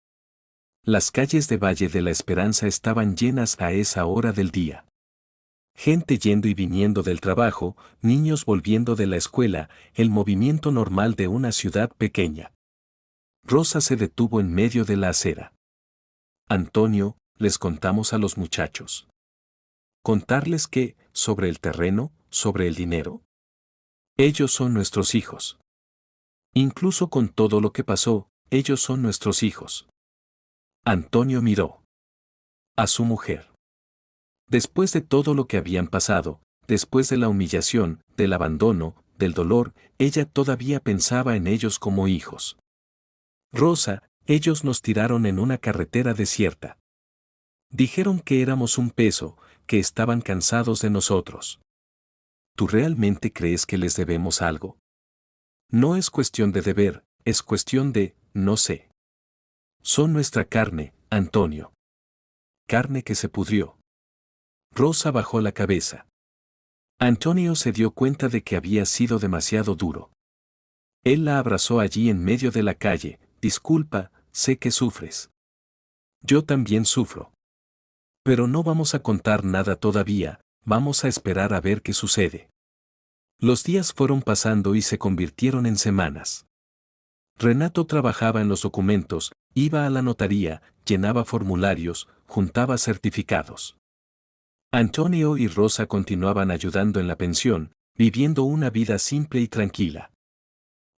Las calles de Valle de la Esperanza estaban llenas a esa hora del día. Gente yendo y viniendo del trabajo, niños volviendo de la escuela, el movimiento normal de una ciudad pequeña. Rosa se detuvo en medio de la acera. Antonio, ¿les contamos a los muchachos? ¿Contarles qué, sobre el terreno, sobre el dinero? Ellos son nuestros hijos. Incluso con todo lo que pasó, ellos son nuestros hijos. Antonio miró a su mujer. Después de todo lo que habían pasado, después de la humillación, del abandono, del dolor, ella todavía pensaba en ellos como hijos. Rosa, ellos nos tiraron en una carretera desierta. Dijeron que éramos un peso, que estaban cansados de nosotros. ¿Tú realmente crees que les debemos algo? No es cuestión de deber, es cuestión de, no sé. Son nuestra carne, Antonio. Carne que se pudrió. Rosa bajó la cabeza. Antonio se dio cuenta de que había sido demasiado duro. Él la abrazó allí en medio de la calle. Disculpa, sé que sufres. Yo también sufro. Pero no vamos a contar nada todavía, Vamos a esperar a ver qué sucede. Los días fueron pasando y se convirtieron en semanas. Renato trabajaba en los documentos, iba a la notaría, llenaba formularios, juntaba certificados. Antonio y Rosa continuaban ayudando en la pensión, viviendo una vida simple y tranquila.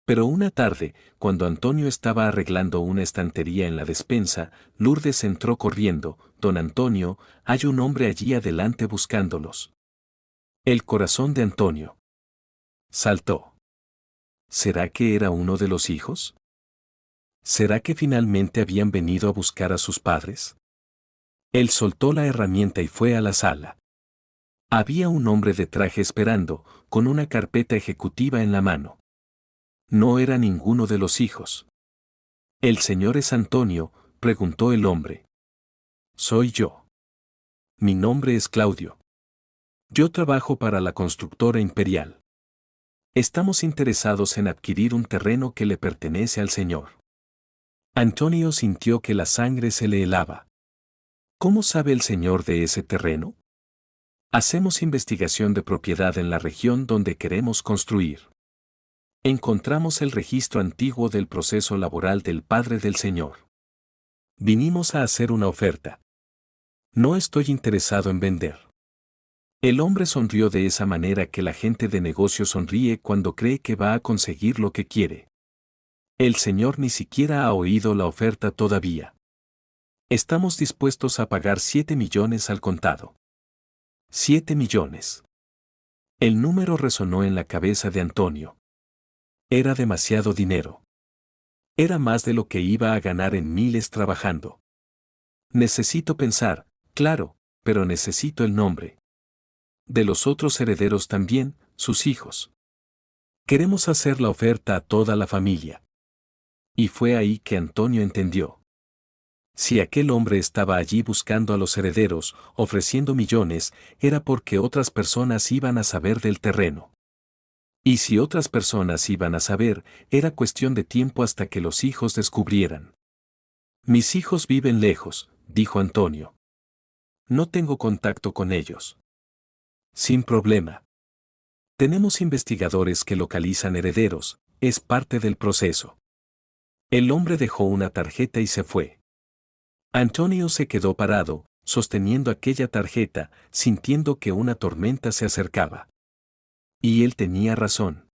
Pero una tarde, cuando Antonio estaba arreglando una estantería en la despensa, Lourdes entró corriendo. Don Antonio, hay un hombre allí adelante buscándolos. El corazón de Antonio saltó. ¿Será que era uno de los hijos? ¿Será que finalmente habían venido a buscar a sus padres? Él soltó la herramienta y fue a la sala. Había un hombre de traje esperando, con una carpeta ejecutiva en la mano. No era ninguno de los hijos. ¿El señor es Antonio?, preguntó el hombre. Soy yo. Mi nombre es Claudio. Yo trabajo para la constructora Imperial. Estamos interesados en adquirir un terreno que le pertenece al señor. Antonio sintió que la sangre se le helaba. ¿Cómo sabe el señor de ese terreno? Hacemos investigación de propiedad en la región donde queremos construir. Encontramos el registro antiguo del proceso laboral del padre del señor. Vinimos a hacer una oferta. No estoy interesado en vender. El hombre sonrió de esa manera que la gente de negocio sonríe cuando cree que va a conseguir lo que quiere. El señor ni siquiera ha oído la oferta todavía. Estamos dispuestos a pagar 7 millones al contado. 7 millones. El número resonó en la cabeza de Antonio. Era demasiado dinero. Era más de lo que iba a ganar en miles trabajando. Necesito pensar, claro, pero necesito el nombre. De los otros herederos también, sus hijos. Queremos hacer la oferta a toda la familia. Y fue ahí que Antonio entendió. Si aquel hombre estaba allí buscando a los herederos, ofreciendo millones, era porque otras personas iban a saber del terreno. Y si otras personas iban a saber, era cuestión de tiempo hasta que los hijos descubrieran. Mis hijos viven lejos, dijo Antonio. No tengo contacto con ellos. Sin problema. Tenemos investigadores que localizan herederos, es parte del proceso. El hombre dejó una tarjeta y se fue. Antonio se quedó parado, sosteniendo aquella tarjeta, sintiendo que una tormenta se acercaba. Y él tenía razón.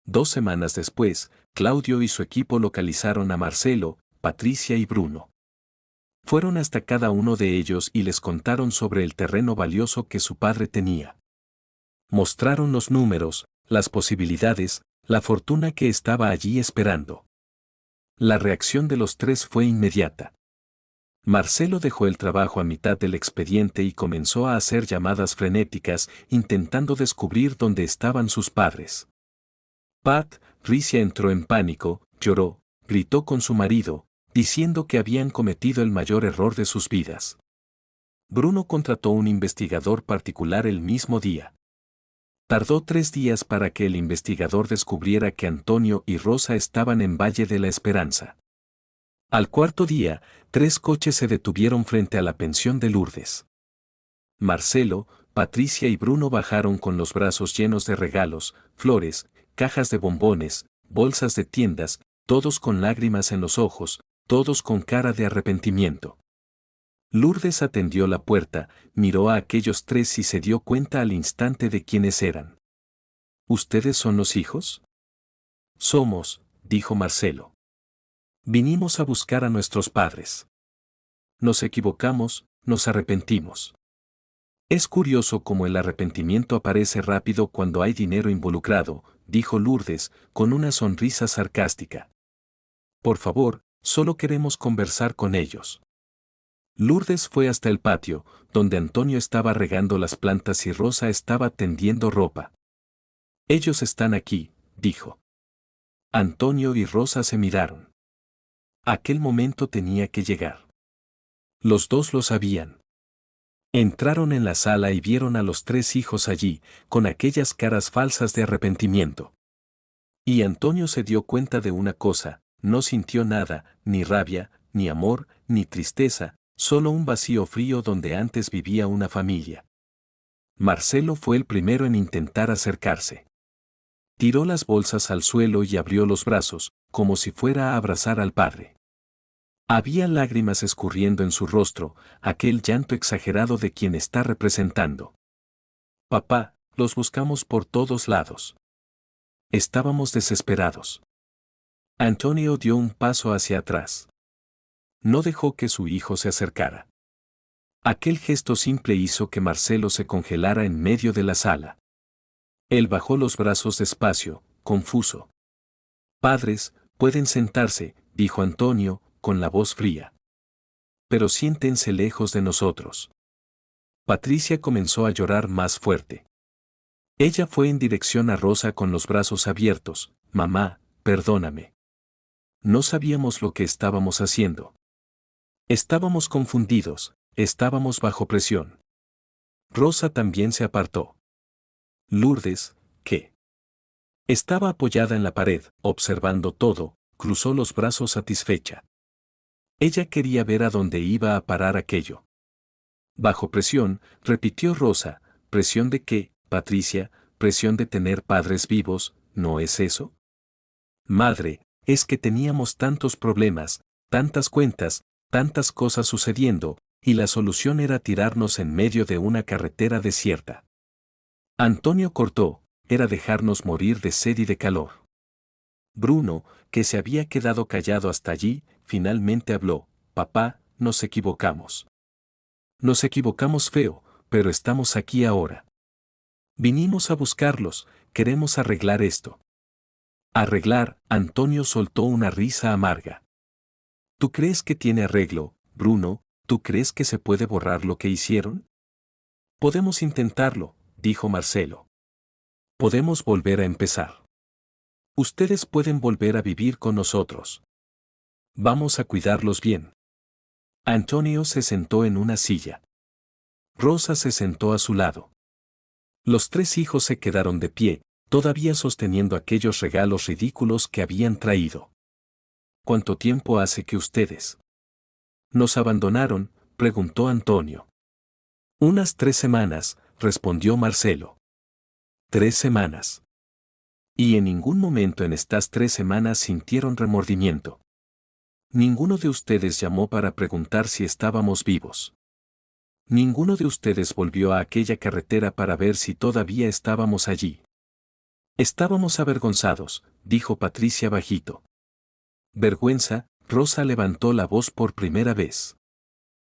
2 semanas después, Claudio y su equipo localizaron a Marcelo, Patricia y Bruno. Fueron hasta cada uno de ellos y les contaron sobre el terreno valioso que su padre tenía. Mostraron los números, las posibilidades, la fortuna que estaba allí esperando. La reacción de los tres fue inmediata. Marcelo dejó el trabajo a mitad del expediente y comenzó a hacer llamadas frenéticas, intentando descubrir dónde estaban sus padres. Patricia entró en pánico, lloró, gritó con su marido, diciendo que habían cometido el mayor error de sus vidas. Bruno contrató un investigador particular el mismo día. Tardó 3 días para que el investigador descubriera que Antonio y Rosa estaban en Valle de la Esperanza. Al 4.º día, 3 coches se detuvieron frente a la pensión de Lourdes. Marcelo, Patricia y Bruno bajaron con los brazos llenos de regalos, flores, cajas de bombones, bolsas de tiendas, todos con lágrimas en los ojos, todos con cara de arrepentimiento. Lourdes atendió la puerta, miró a aquellos 3 y se dio cuenta al instante de quiénes eran. ¿Ustedes son los hijos? Somos, dijo Marcelo. Vinimos a buscar a nuestros padres. Nos equivocamos, nos arrepentimos. Es curioso cómo el arrepentimiento aparece rápido cuando hay dinero involucrado, dijo Lourdes, con una sonrisa sarcástica. Por favor, solo queremos conversar con ellos. Lourdes fue hasta el patio, donde Antonio estaba regando las plantas y Rosa estaba tendiendo ropa. Ellos están aquí, dijo. Antonio y Rosa se miraron. Aquel momento tenía que llegar. Los dos lo sabían. Entraron en la sala y vieron a los 3 hijos allí, con aquellas caras falsas de arrepentimiento. Y Antonio se dio cuenta de una cosa, no sintió nada, ni rabia, ni amor, ni tristeza, solo un vacío frío donde antes vivía una familia. Marcelo fue el primero en intentar acercarse. Tiró las bolsas al suelo y abrió los brazos, como si fuera a abrazar al padre. Había lágrimas escurriendo en su rostro, aquel llanto exagerado de quien está representando. Papá, los buscamos por todos lados. Estábamos desesperados. Antonio dio un paso hacia atrás. No dejó que su hijo se acercara. Aquel gesto simple hizo que Marcelo se congelara en medio de la sala. Él bajó los brazos despacio, confuso. Padres, pueden sentarse, dijo Antonio, con la voz fría. Pero siéntense lejos de nosotros. Patricia comenzó a llorar más fuerte. Ella fue en dirección a Rosa con los brazos abiertos. Mamá, perdóname. No sabíamos lo que estábamos haciendo. Estábamos confundidos, estábamos bajo presión. Rosa también se apartó. Lourdes, ¿qué? Estaba apoyada en la pared, observando todo, cruzó los brazos satisfecha. Ella quería ver a dónde iba a parar aquello. Bajo presión, repitió Rosa, ¿presión de qué, Patricia? Presión de tener padres vivos, ¿no es eso? Madre, es que teníamos tantos problemas, tantas cuentas, tantas cosas sucediendo, y la solución era tirarnos en medio de una carretera desierta. Antonio cortó, era dejarnos morir de sed y de calor. Bruno, que se había quedado callado hasta allí, finalmente habló, papá, nos equivocamos. Nos equivocamos feo, pero estamos aquí ahora. Vinimos a buscarlos, queremos arreglar esto. Arreglar, Antonio soltó una risa amarga. ¿Tú crees que tiene arreglo, Bruno? ¿Tú crees que se puede borrar lo que hicieron? Podemos intentarlo, dijo Marcelo. Podemos volver a empezar. Ustedes pueden volver a vivir con nosotros. Vamos a cuidarlos bien. Antonio se sentó en una silla. Rosa se sentó a su lado. Los tres hijos se quedaron de pie, todavía sosteniendo aquellos regalos ridículos que habían traído. ¿Cuánto tiempo hace que ustedes nos abandonaron?, preguntó Antonio. Unas 3 semanas, respondió Marcelo. 3 semanas. Y en ningún momento en estas 3 semanas sintieron remordimiento. Ninguno de ustedes llamó para preguntar si estábamos vivos. Ninguno de ustedes volvió a aquella carretera para ver si todavía estábamos allí. Estábamos avergonzados, dijo Patricia bajito. Vergüenza, Rosa levantó la voz por primera vez.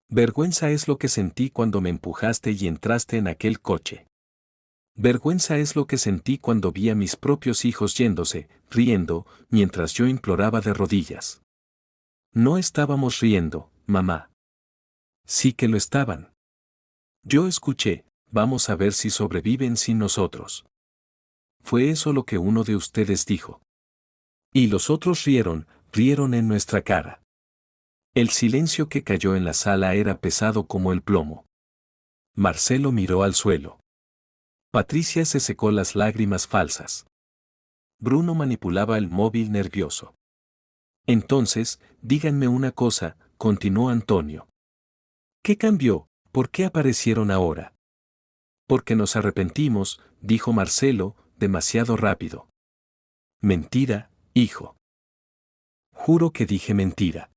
Vergüenza es lo que sentí cuando me empujaste y entraste en aquel coche. Vergüenza es lo que sentí cuando vi a mis propios hijos yéndose, riendo, mientras yo imploraba de rodillas. No estábamos riendo, mamá. Sí que lo estaban. Yo escuché, vamos a ver si sobreviven sin nosotros. Fue eso lo que uno de ustedes dijo. Y los otros rieron en nuestra cara. El silencio que cayó en la sala era pesado como el plomo. Marcelo miró al suelo. Patricia se secó las lágrimas falsas. Bruno manipulaba el móvil nervioso. Entonces, díganme una cosa, continuó Antonio. ¿Qué cambió? ¿Por qué aparecieron ahora? Porque nos arrepentimos, dijo Marcelo, demasiado rápido. Mentira, hijo. Juro que dije mentira.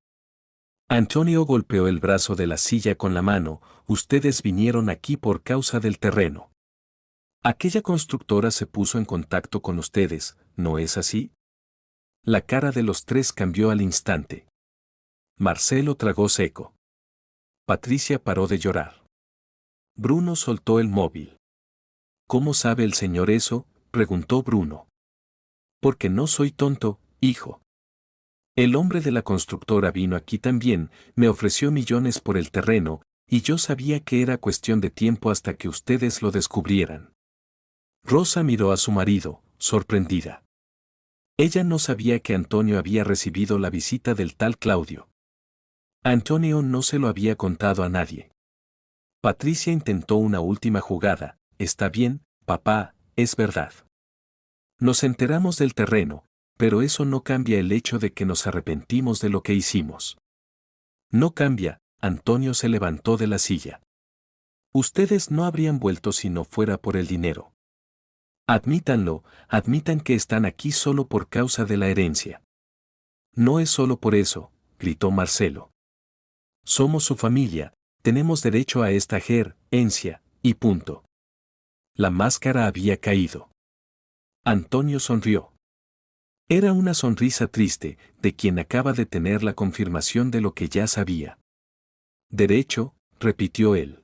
Antonio golpeó el brazo de la silla con la mano, ustedes vinieron aquí por causa del terreno. Aquella constructora se puso en contacto con ustedes, ¿no es así? La cara de los tres cambió al instante. Marcelo tragó seco. Patricia paró de llorar. Bruno soltó el móvil. ¿Cómo sabe el señor eso?, preguntó Bruno. Porque no soy tonto, hijo. El hombre de la constructora vino aquí también, me ofreció millones por el terreno, y yo sabía que era cuestión de tiempo hasta que ustedes lo descubrieran. Rosa miró a su marido, sorprendida. Ella no sabía que Antonio había recibido la visita del tal Claudio. Antonio no se lo había contado a nadie. Patricia intentó una última jugada, está bien, papá, es verdad. Nos enteramos del terreno, pero eso no cambia el hecho de que nos arrepentimos de lo que hicimos. No cambia, Antonio se levantó de la silla. Ustedes no habrían vuelto si no fuera por el dinero. Admítanlo, admitan que están aquí solo por causa de la herencia. No es solo por eso, gritó Marcelo. Somos su familia, tenemos derecho a esta herencia, y punto. La máscara había caído. Antonio sonrió. Era una sonrisa triste, de quien acaba de tener la confirmación de lo que ya sabía. ¿Derecho?, repitió él.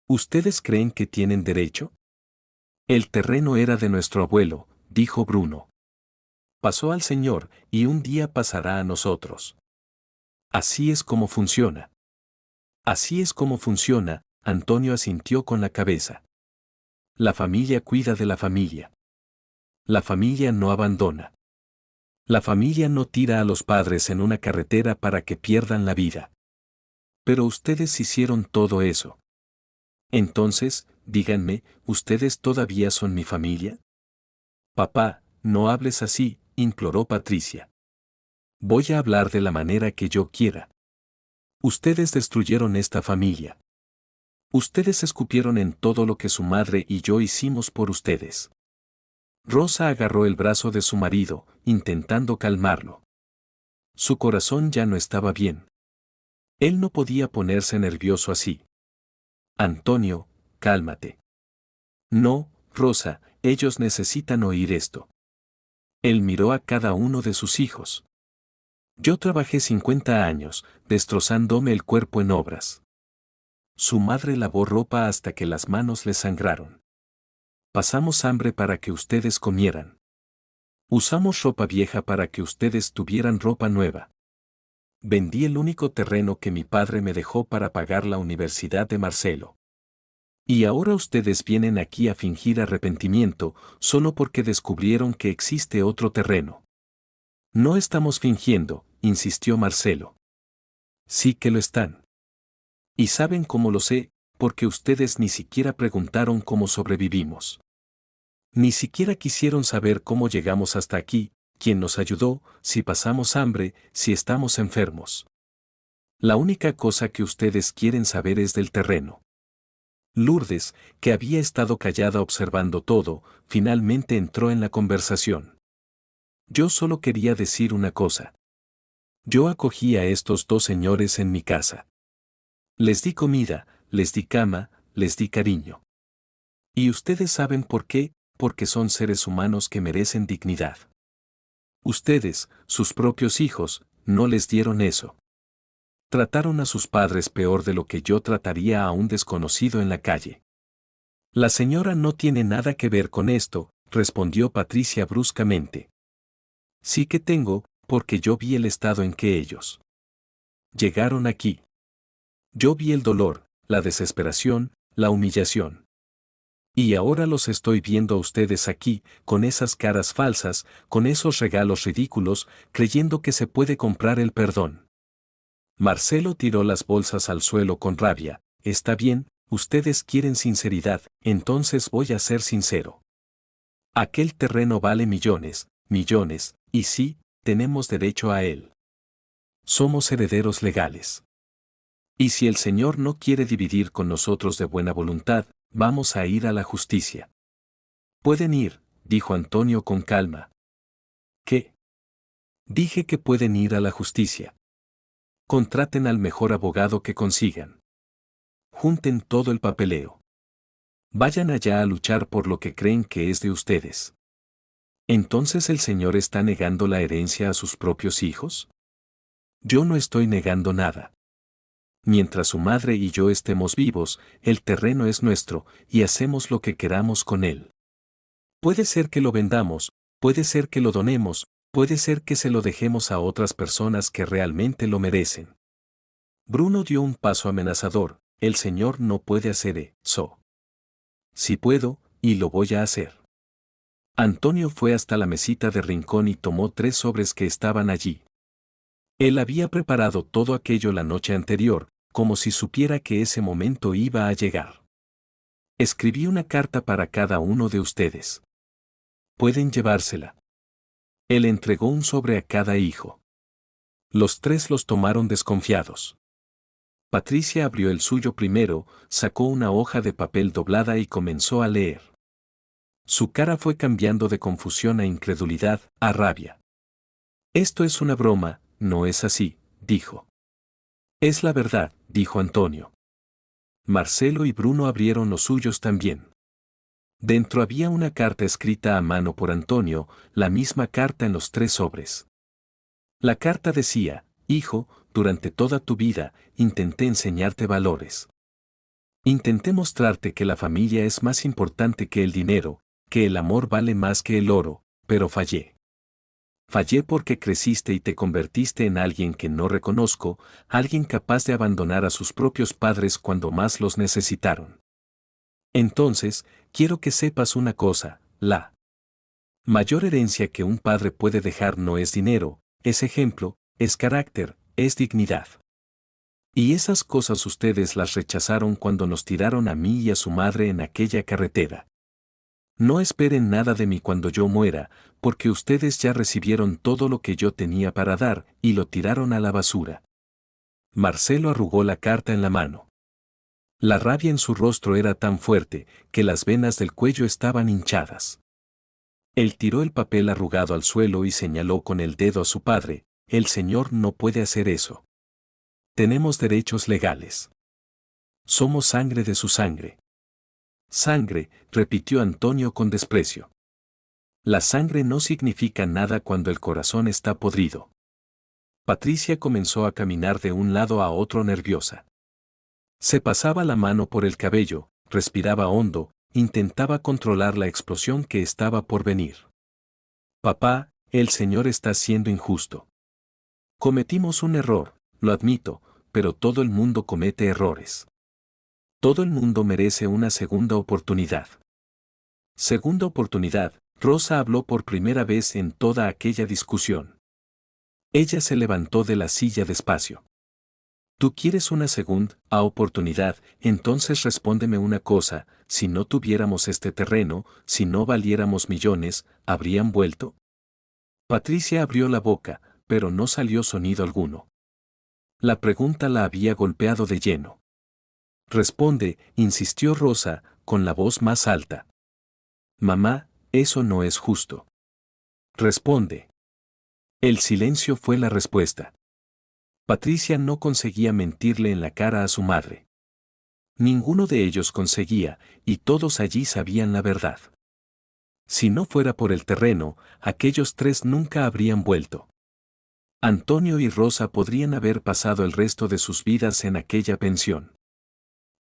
¿Ustedes creen que tienen derecho? El terreno era de nuestro abuelo, dijo Bruno. Pasó al Señor, y un día pasará a nosotros. Así es como funciona. Así es como funciona, Antonio asintió con la cabeza. La familia cuida de la familia. La familia no abandona. La familia no tira a los padres en una carretera para que pierdan la vida. Pero ustedes hicieron todo eso. Entonces, díganme, ¿ustedes todavía son mi familia? Papá, no hables así, imploró Patricia. Voy a hablar de la manera que yo quiera. Ustedes destruyeron esta familia. Ustedes escupieron en todo lo que su madre y yo hicimos por ustedes. Rosa agarró el brazo de su marido, intentando calmarlo. Su corazón ya no estaba bien. Él no podía ponerse nervioso así. Antonio, cálmate. No, Rosa, ellos necesitan oír esto. Él miró a cada uno de sus hijos. Yo trabajé 50 años, destrozándome el cuerpo en obras. Su madre lavó ropa hasta que las manos le sangraron. Pasamos hambre para que ustedes comieran. Usamos ropa vieja para que ustedes tuvieran ropa nueva. Vendí el único terreno que mi padre me dejó para pagar la universidad de Marcelo. Y ahora ustedes vienen aquí a fingir arrepentimiento solo porque descubrieron que existe otro terreno. No estamos fingiendo, insistió Marcelo. Sí que lo están. Y saben cómo lo sé, porque ustedes ni siquiera preguntaron cómo sobrevivimos. Ni siquiera quisieron saber cómo llegamos hasta aquí, quién nos ayudó, si pasamos hambre, si estamos enfermos. La única cosa que ustedes quieren saber es del terreno. Lourdes, que había estado callada observando todo, finalmente entró en la conversación. Yo solo quería decir una cosa. Yo acogí a estos dos señores en mi casa. Les di comida, les di cama, les di cariño. Y ustedes saben por qué, porque son seres humanos que merecen dignidad. Ustedes, sus propios hijos, no les dieron eso. Trataron a sus padres peor de lo que yo trataría a un desconocido en la calle. La señora no tiene nada que ver con esto, respondió Patricia bruscamente. Sí que tengo, porque yo vi el estado en que ellos llegaron aquí. Yo vi el dolor, la desesperación, la humillación. Y ahora los estoy viendo a ustedes aquí, con esas caras falsas, con esos regalos ridículos, creyendo que se puede comprar el perdón. Marcelo tiró las bolsas al suelo con rabia. Está bien, ustedes quieren sinceridad, entonces voy a ser sincero. Aquel terreno vale millones, millones, y sí, tenemos derecho a él. Somos herederos legales. Y si el Señor no quiere dividir con nosotros de buena voluntad, vamos a ir a la justicia. Pueden ir, dijo Antonio con calma. ¿Qué? Dije que pueden ir a la justicia. Contraten al mejor abogado que consigan. Junten todo el papeleo. Vayan allá a luchar por lo que creen que es de ustedes. ¿Entonces el Señor está negando la herencia a sus propios hijos? Yo no estoy negando nada. Mientras su madre y yo estemos vivos, el terreno es nuestro, y hacemos lo que queramos con él. Puede ser que lo vendamos, puede ser que lo donemos, puede ser que se lo dejemos a otras personas que realmente lo merecen. Bruno dio un paso amenazador. El Señor no puede hacer eso. Sí puedo, y lo voy a hacer. Antonio fue hasta la mesita de rincón y tomó 3 sobres que estaban allí. Él había preparado todo aquello la noche anterior, como si supiera que ese momento iba a llegar. Escribí una carta para cada uno de ustedes. Pueden llevársela. Él entregó un sobre a cada hijo. Los 3 los tomaron desconfiados. Patricia abrió el suyo primero, sacó una hoja de papel doblada y comenzó a leer. Su cara fue cambiando de confusión a incredulidad, a rabia. Esto es una broma, no es así, dijo. Es la verdad, dijo Antonio. Marcelo y Bruno abrieron los suyos también. Dentro había una carta escrita a mano por Antonio, la misma carta en los 3 sobres. La carta decía: hijo, durante toda tu vida, intenté enseñarte valores. Intenté mostrarte que la familia es más importante que el dinero, que el amor vale más que el oro, pero fallé. Fallé porque creciste y te convertiste en alguien que no reconozco, alguien capaz de abandonar a sus propios padres cuando más los necesitaron. Entonces, quiero que sepas una cosa: la mayor herencia que un padre puede dejar no es dinero, es ejemplo, es carácter, es dignidad. Y esas cosas ustedes las rechazaron cuando nos tiraron a mí y a su madre en aquella carretera. No esperen nada de mí cuando yo muera, porque ustedes ya recibieron todo lo que yo tenía para dar y lo tiraron a la basura. Marcelo arrugó la carta en la mano. La rabia en su rostro era tan fuerte que las venas del cuello estaban hinchadas. Él tiró el papel arrugado al suelo y señaló con el dedo a su padre: el señor no puede hacer eso. Tenemos derechos legales. Somos sangre de su sangre. Sangre, repitió Antonio con desprecio. La sangre no significa nada cuando el corazón está podrido. Patricia comenzó a caminar de un lado a otro nerviosa. Se pasaba la mano por el cabello, respiraba hondo, intentaba controlar la explosión que estaba por venir. Papá, el señor está siendo injusto. Cometimos un error, lo admito, pero todo el mundo comete errores. Todo el mundo merece una segunda oportunidad. Segunda oportunidad, Rosa habló por primera vez en toda aquella discusión. Ella se levantó de la silla despacio. ¿Tú quieres una segunda oportunidad? Entonces respóndeme una cosa: si no tuviéramos este terreno, si no valiéramos millones, ¿habrían vuelto? Patricia abrió la boca, pero no salió sonido alguno. La pregunta la había golpeado de lleno. Responde, insistió Rosa, con la voz más alta. Mamá, eso no es justo. Responde. El silencio fue la respuesta. Patricia no conseguía mentirle en la cara a su madre. Ninguno de ellos conseguía, y todos allí sabían la verdad. Si no fuera por el terreno, aquellos 3 nunca habrían vuelto. Antonio y Rosa podrían haber pasado el resto de sus vidas en aquella pensión.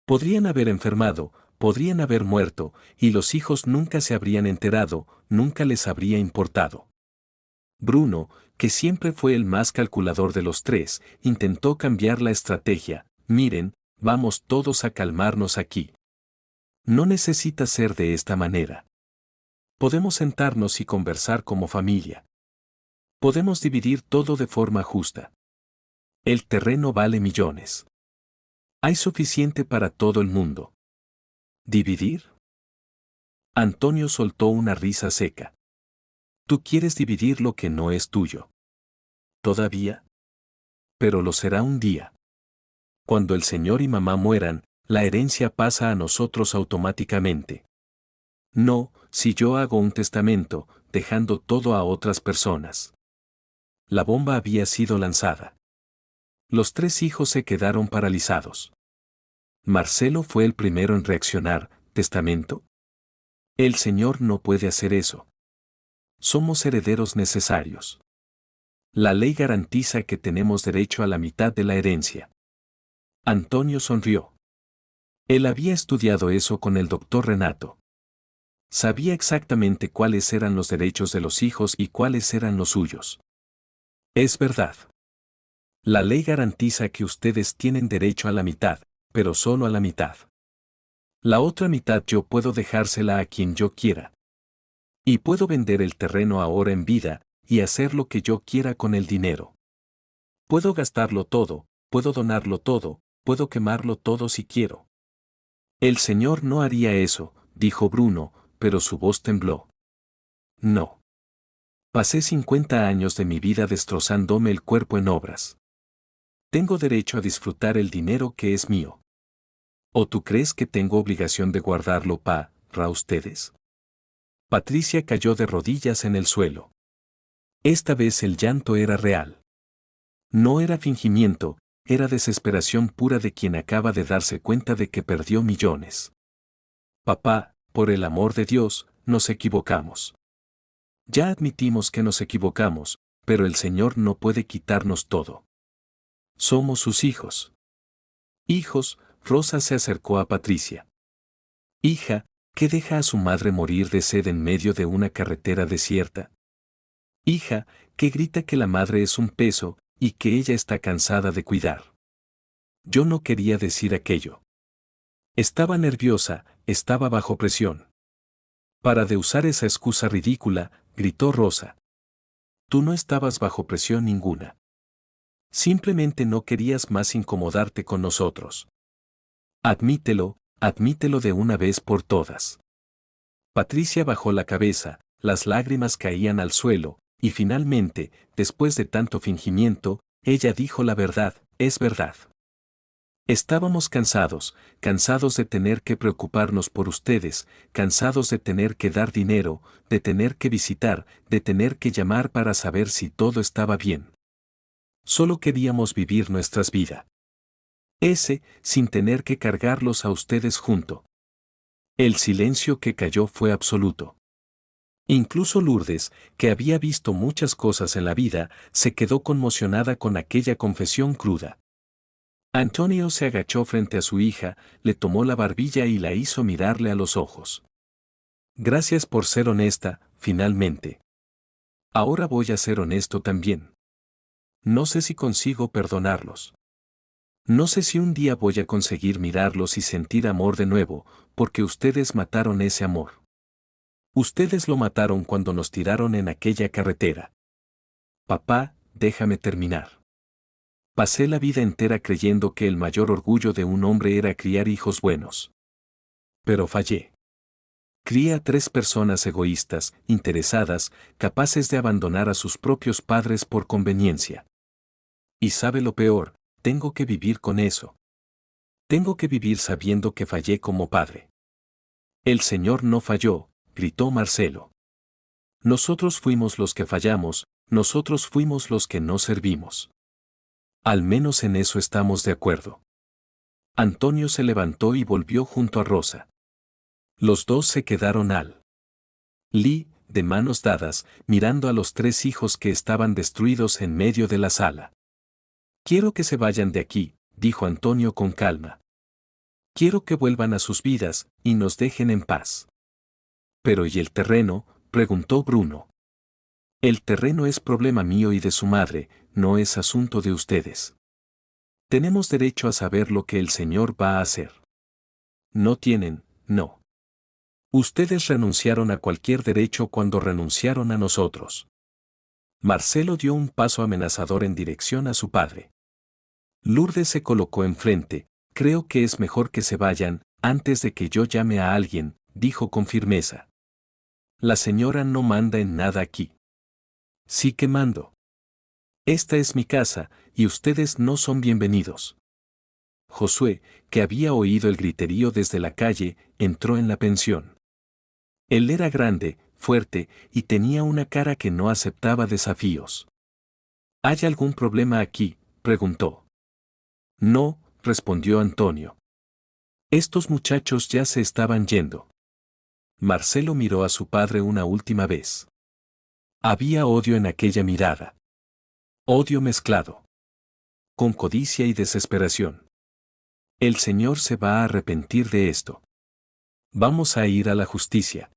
Podrían haber enfermado, podrían haber muerto, y los hijos nunca se habrían enterado, nunca les habría importado. Bruno, que siempre fue el más calculador de los 3, intentó cambiar la estrategia: miren, vamos todos a calmarnos aquí. No necesita ser de esta manera. Podemos sentarnos y conversar como familia. Podemos dividir todo de forma justa. El terreno vale millones. Hay suficiente para todo el mundo. ¿Dividir? Antonio soltó una risa seca. Tú quieres dividir lo que no es tuyo. ¿Todavía? Pero lo será un día. Cuando el señor y mamá mueran, la herencia pasa a nosotros automáticamente. No, si yo hago un testamento, dejando todo a otras personas. La bomba había sido lanzada. Los 3 hijos se quedaron paralizados. Marcelo fue el primero en reaccionar: ¿testamento? El señor no puede hacer eso. Somos herederos necesarios. La ley garantiza que tenemos derecho a la mitad de la herencia. Antonio sonrió. Él había estudiado eso con el doctor Renato. Sabía exactamente cuáles eran los derechos de los hijos y cuáles eran los suyos. Es verdad. La ley garantiza que ustedes tienen derecho a la mitad, pero solo a la mitad. La otra mitad yo puedo dejársela a quien yo quiera. Y puedo vender el terreno ahora en vida, y hacer lo que yo quiera con el dinero. Puedo gastarlo todo, puedo donarlo todo, puedo quemarlo todo si quiero. El señor no haría eso, dijo Bruno, pero su voz tembló. No. Pasé 50 años de mi vida destrozándome el cuerpo en obras. Tengo derecho a disfrutar el dinero que es mío. ¿O tú crees que tengo obligación de guardarlo para ustedes? Patricia cayó de rodillas en el suelo. Esta vez el llanto era real. No era fingimiento, era desesperación pura de quien acaba de darse cuenta de que perdió millones. Papá, por el amor de Dios, nos equivocamos. Ya admitimos que nos equivocamos, pero el Señor no puede quitarnos todo. Somos sus hijos. Hijos, Rosa se acercó a Patricia. Hija, ¿qué deja a su madre morir de sed en medio de una carretera desierta? Hija, que grita que la madre es un peso y que ella está cansada de cuidar. Yo no quería decir aquello. Estaba nerviosa, estaba bajo presión. Para de usar esa excusa ridícula, gritó Rosa. Tú no estabas bajo presión ninguna. Simplemente no querías más incomodarte con nosotros. Admítelo, admítelo de una vez por todas. Patricia bajó la cabeza, las lágrimas caían al suelo, y finalmente, después de tanto fingimiento, ella dijo la verdad, es verdad. Estábamos cansados, cansados de tener que preocuparnos por ustedes, cansados de tener que dar dinero, de tener que visitar, de tener que llamar para saber si todo estaba bien. Solo queríamos vivir nuestras vidas. Sin tener que cargarlos a ustedes junto. El silencio que cayó fue absoluto. Incluso Lourdes, que había visto muchas cosas en la vida, se quedó conmocionada con aquella confesión cruda. Antonio se agachó frente a su hija, le tomó la barbilla y la hizo mirarle a los ojos. Gracias por ser honesta, finalmente. Ahora voy a ser honesto también. No sé si consigo perdonarlos. No sé si un día voy a conseguir mirarlos y sentir amor de nuevo, porque ustedes mataron ese amor. Ustedes lo mataron cuando nos tiraron en aquella carretera. Papá, déjame terminar. Pasé la vida entera creyendo que el mayor orgullo de un hombre era criar hijos buenos. Pero fallé. Crié a 3 personas egoístas, interesadas, capaces de abandonar a sus propios padres por conveniencia. Y sabe lo peor, tengo que vivir con eso. Tengo que vivir sabiendo que fallé como padre. El Señor no falló, gritó Marcelo. Nosotros fuimos los que fallamos, nosotros fuimos los que no servimos. Al menos en eso estamos de acuerdo. Antonio se levantó y volvió junto a Rosa. Los dos se quedaron de manos dadas, mirando a los 3 hijos que estaban destruidos en medio de la sala. Quiero que se vayan de aquí, dijo Antonio con calma. Quiero que vuelvan a sus vidas y nos dejen en paz. ¿Pero y el terreno?, preguntó Bruno. El terreno es problema mío y de su madre, no es asunto de ustedes. Tenemos derecho a saber lo que el Señor va a hacer. No tienen, no. Ustedes renunciaron a cualquier derecho cuando renunciaron a nosotros. Marcelo dio un paso amenazador en dirección a su padre. Lourdes se colocó enfrente. Creo que es mejor que se vayan, antes de que yo llame a alguien, dijo con firmeza. La señora no manda en nada aquí. Sí que mando. Esta es mi casa, y ustedes no son bienvenidos. Josué, que había oído el griterío desde la calle, entró en la pensión. Él era grande, fuerte, y tenía una cara que no aceptaba desafíos. ¿Hay algún problema aquí?, preguntó. No, respondió Antonio. Estos muchachos ya se estaban yendo. Marcelo miró a su padre una última vez. Había odio en aquella mirada. Odio mezclado con codicia y desesperación. El Señor se va a arrepentir de esto. Vamos a ir a la justicia.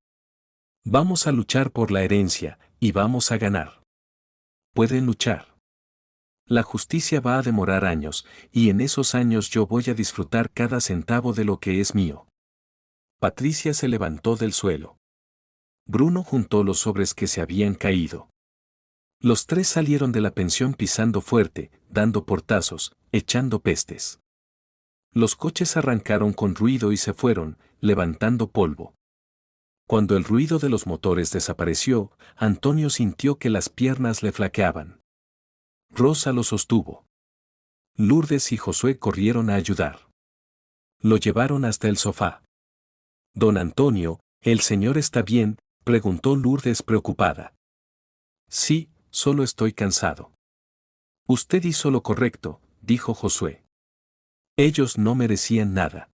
Vamos a luchar por la herencia, y vamos a ganar. Pueden luchar. La justicia va a demorar años, y en esos años yo voy a disfrutar cada centavo de lo que es mío. Patricia se levantó del suelo. Bruno juntó los sobres que se habían caído. Los 3 salieron de la pensión pisando fuerte, dando portazos, echando pestes. Los coches arrancaron con ruido y se fueron, levantando polvo. Cuando el ruido de los motores desapareció, Antonio sintió que las piernas le flaqueaban. Rosa lo sostuvo. Lourdes y Josué corrieron a ayudar. Lo llevaron hasta el sofá. Don Antonio, ¿el señor está bien?, preguntó Lourdes preocupada. Sí, solo estoy cansado. Usted hizo lo correcto, dijo Josué. Ellos no merecían nada.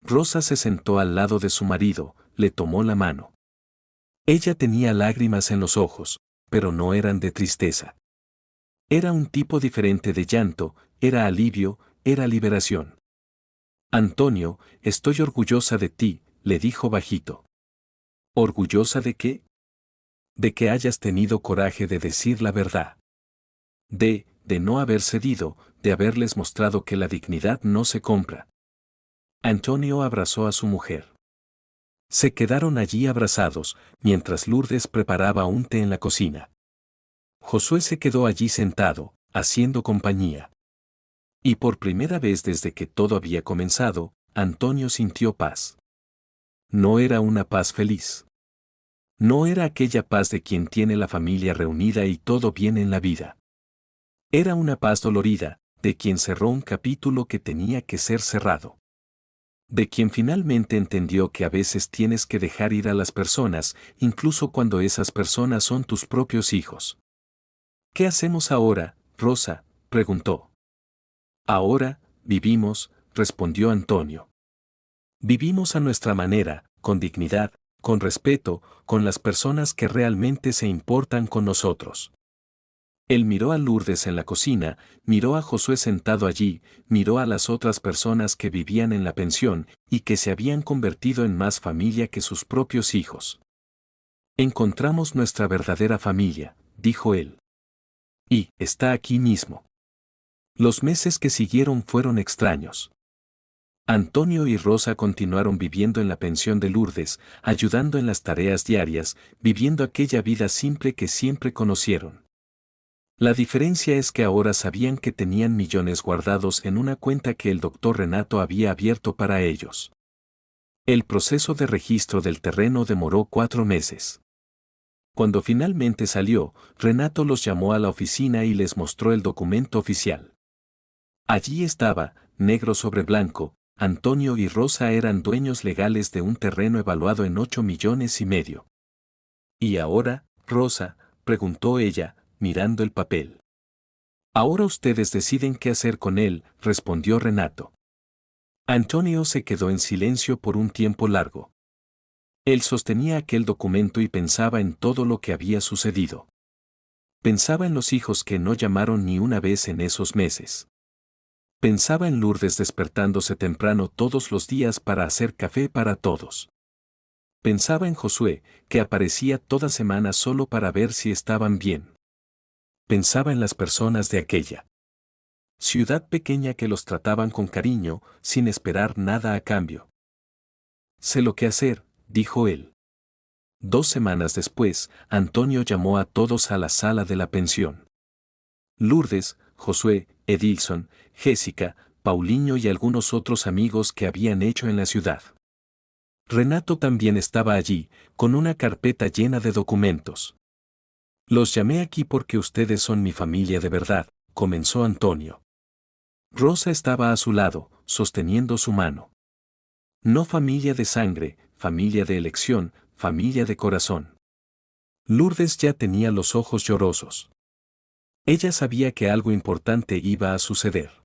Rosa se sentó al lado de su marido, le tomó la mano. Ella tenía lágrimas en los ojos, pero no eran de tristeza. Era un tipo diferente de llanto, era alivio, era liberación. Antonio, estoy orgullosa de ti, le dijo bajito. ¿Orgullosa de qué? De que hayas tenido coraje de decir la verdad. De no haber cedido, de haberles mostrado que la dignidad no se compra. Antonio abrazó a su mujer. Se quedaron allí abrazados, mientras Lourdes preparaba un té en la cocina. Josué se quedó allí sentado, haciendo compañía. Y por primera vez desde que todo había comenzado, Antonio sintió paz. No era una paz feliz. No era aquella paz de quien tiene la familia reunida y todo bien en la vida. Era una paz dolorida, de quien cerró un capítulo que tenía que ser cerrado. De quien finalmente entendió que a veces tienes que dejar ir a las personas, incluso cuando esas personas son tus propios hijos. ¿Qué hacemos ahora, Rosa?, preguntó. Ahora, vivimos, respondió Antonio. Vivimos a nuestra manera, con dignidad, con respeto, con las personas que realmente se importan con nosotros. Él miró a Lourdes en la cocina, miró a Josué sentado allí, miró a las otras personas que vivían en la pensión y que se habían convertido en más familia que sus propios hijos. Encontramos nuestra verdadera familia, dijo él. Y está aquí mismo. Los meses que siguieron fueron extraños. Antonio y Rosa continuaron viviendo en la pensión de Lourdes, ayudando en las tareas diarias, viviendo aquella vida simple que siempre conocieron. La diferencia es que ahora sabían que tenían millones guardados en una cuenta que el doctor Renato había abierto para ellos. El proceso de registro del terreno demoró 4 meses. Cuando finalmente salió, Renato los llamó a la oficina y les mostró el documento oficial. Allí estaba, negro sobre blanco, Antonio y Rosa eran dueños legales de un terreno evaluado en 8,5 millones. ¿Y ahora, Rosa?, preguntó ella, mirando el papel. Ahora ustedes deciden qué hacer con él, respondió Renato. Antonio se quedó en silencio por un tiempo largo. Él sostenía aquel documento y pensaba en todo lo que había sucedido. Pensaba en los hijos que no llamaron ni una vez en esos meses. Pensaba en Lourdes despertándose temprano todos los días para hacer café para todos. Pensaba en Josué, que aparecía toda semana solo para ver si estaban bien. Pensaba en las personas de aquella ciudad pequeña que los trataban con cariño, sin esperar nada a cambio. Sé lo que hacer, dijo él. 2 semanas después, Antonio llamó a todos a la sala de la pensión. Lourdes, Josué, Edilson, Jessica, Paulinho y algunos otros amigos que habían hecho en la ciudad. Renato también estaba allí, con una carpeta llena de documentos. Los llamé aquí porque ustedes son mi familia de verdad, comenzó Antonio. Rosa estaba a su lado, sosteniendo su mano. No familia de sangre, familia de elección, familia de corazón. Lourdes ya tenía los ojos llorosos. Ella sabía que algo importante iba a suceder.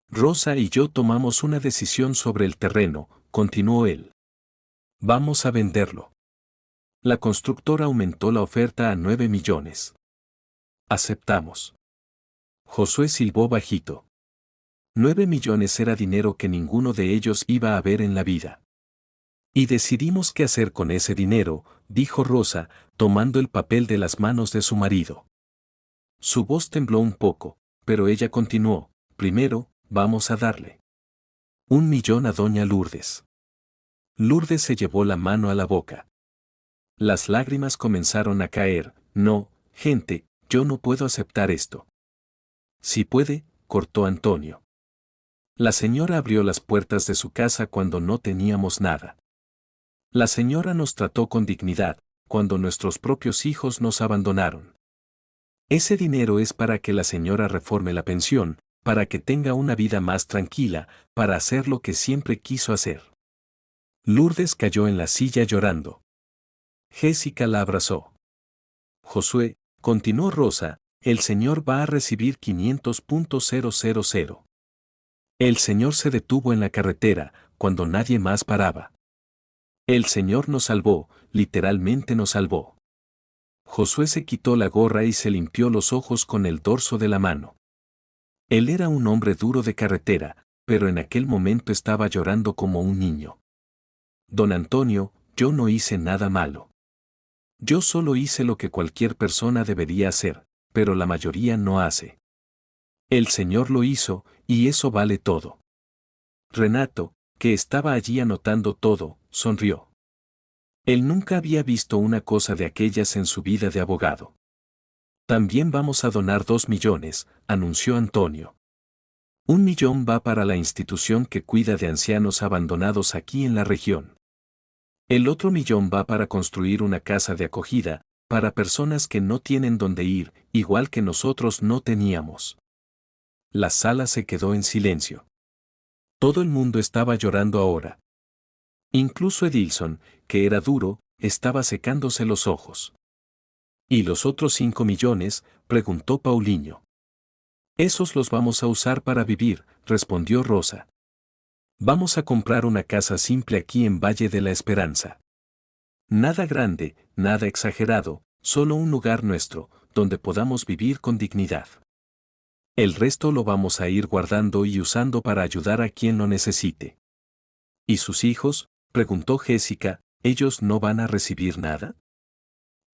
Rosa y yo tomamos una decisión sobre el terreno, continuó él. Vamos a venderlo. La constructora aumentó la oferta a 9 millones. Aceptamos. Josué silbó bajito. 9 millones era dinero que ninguno de ellos iba a ver en la vida. Y decidimos qué hacer con ese dinero, dijo Rosa, tomando el papel de las manos de su marido. Su voz tembló un poco, pero ella continuó, primero, vamos a darle 1 millón a doña Lourdes. Lourdes se llevó la mano a la boca. Las lágrimas comenzaron a caer. No, gente, yo no puedo aceptar esto. Si puede, cortó Antonio. La señora abrió las puertas de su casa cuando no teníamos nada. La señora nos trató con dignidad, cuando nuestros propios hijos nos abandonaron. Ese dinero es para que la señora reforme la pensión, para que tenga una vida más tranquila, para hacer lo que siempre quiso hacer. Lourdes cayó en la silla llorando. Jessica la abrazó. Josué, continuó Rosa, el Señor va a recibir 500.000. El Señor se detuvo en la carretera, cuando nadie más paraba. El Señor nos salvó, literalmente nos salvó. Josué se quitó la gorra y se limpió los ojos con el dorso de la mano. Él era un hombre duro de carretera, pero en aquel momento estaba llorando como un niño. Don Antonio, yo no hice nada malo. Yo solo hice lo que cualquier persona debería hacer, pero la mayoría no hace. El Señor lo hizo, y eso vale todo. Renato, que estaba allí anotando todo, sonrió. Él nunca había visto una cosa de aquellas en su vida de abogado. También vamos a donar 2 millones, anunció Antonio. 1 millón va para la institución que cuida de ancianos abandonados aquí en la región. El otro millón va para construir una casa de acogida, para personas que no tienen dónde ir, igual que nosotros no teníamos. La sala se quedó en silencio. Todo el mundo estaba llorando ahora. Incluso Edilson, que era duro, estaba secándose los ojos. ¿Y los otros 5 millones? Preguntó Paulinho. Esos los vamos a usar para vivir, respondió Rosa. Vamos a comprar una casa simple aquí en Valle de la Esperanza. Nada grande, nada exagerado, solo un lugar nuestro, donde podamos vivir con dignidad. El resto lo vamos a ir guardando y usando para ayudar a quien lo necesite. ¿Y sus hijos? Preguntó Jessica, ¿ellos no van a recibir nada?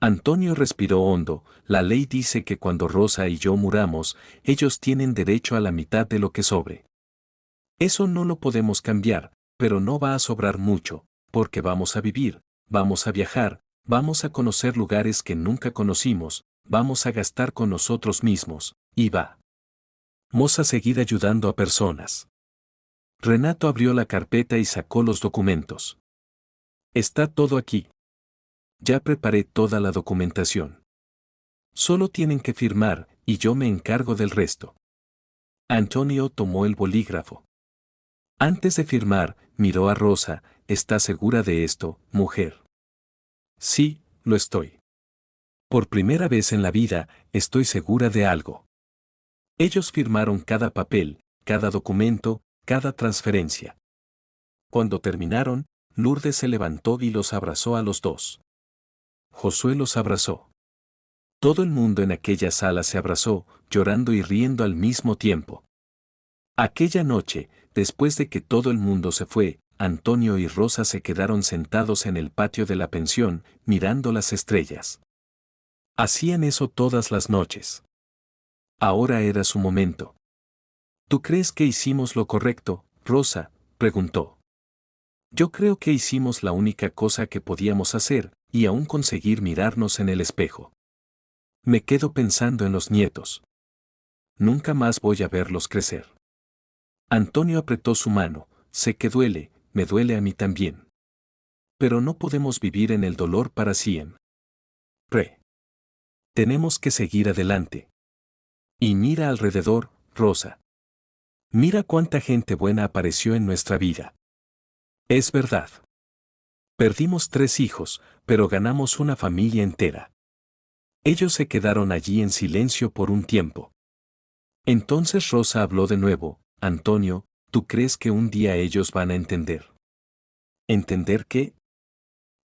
Antonio respiró hondo, la ley dice que cuando Rosa y yo muramos, ellos tienen derecho a la mitad de lo que sobre. Eso no lo podemos cambiar, pero no va a sobrar mucho, porque vamos a vivir, vamos a viajar, vamos a conocer lugares que nunca conocimos, vamos a gastar con nosotros mismos, y vamos a seguir ayudando a personas. Renato abrió la carpeta y sacó los documentos. Está todo aquí. Ya preparé toda la documentación. Solo tienen que firmar, y yo me encargo del resto. Antonio tomó el bolígrafo. Antes de firmar, miró a Rosa, ¿está segura de esto, mujer? Sí, lo estoy. Por primera vez en la vida, estoy segura de algo. Ellos firmaron cada papel, cada documento, cada transferencia. Cuando terminaron, Lourdes se levantó y los abrazó a los dos. Josué los abrazó. Todo el mundo en aquella sala se abrazó, llorando y riendo al mismo tiempo. Aquella noche, después de que todo el mundo se fue, Antonio y Rosa se quedaron sentados en el patio de la pensión, mirando las estrellas. Hacían eso todas las noches. Ahora era su momento. ¿Tú crees que hicimos lo correcto, Rosa?, preguntó. Yo creo que hicimos la única cosa que podíamos hacer, y aún conseguir mirarnos en el espejo. Me quedo pensando en los nietos. Nunca más voy a verlos crecer. Antonio apretó su mano, sé que duele, me duele a mí también. Pero no podemos vivir en el dolor para siempre. Tenemos que seguir adelante. Y mira alrededor, Rosa. Mira cuánta gente buena apareció en nuestra vida. Es verdad. Perdimos 3 hijos, pero ganamos una familia entera. Ellos se quedaron allí en silencio por un tiempo. Entonces Rosa habló de nuevo, Antonio, ¿tú crees que un día ellos van a entender? ¿Entender qué?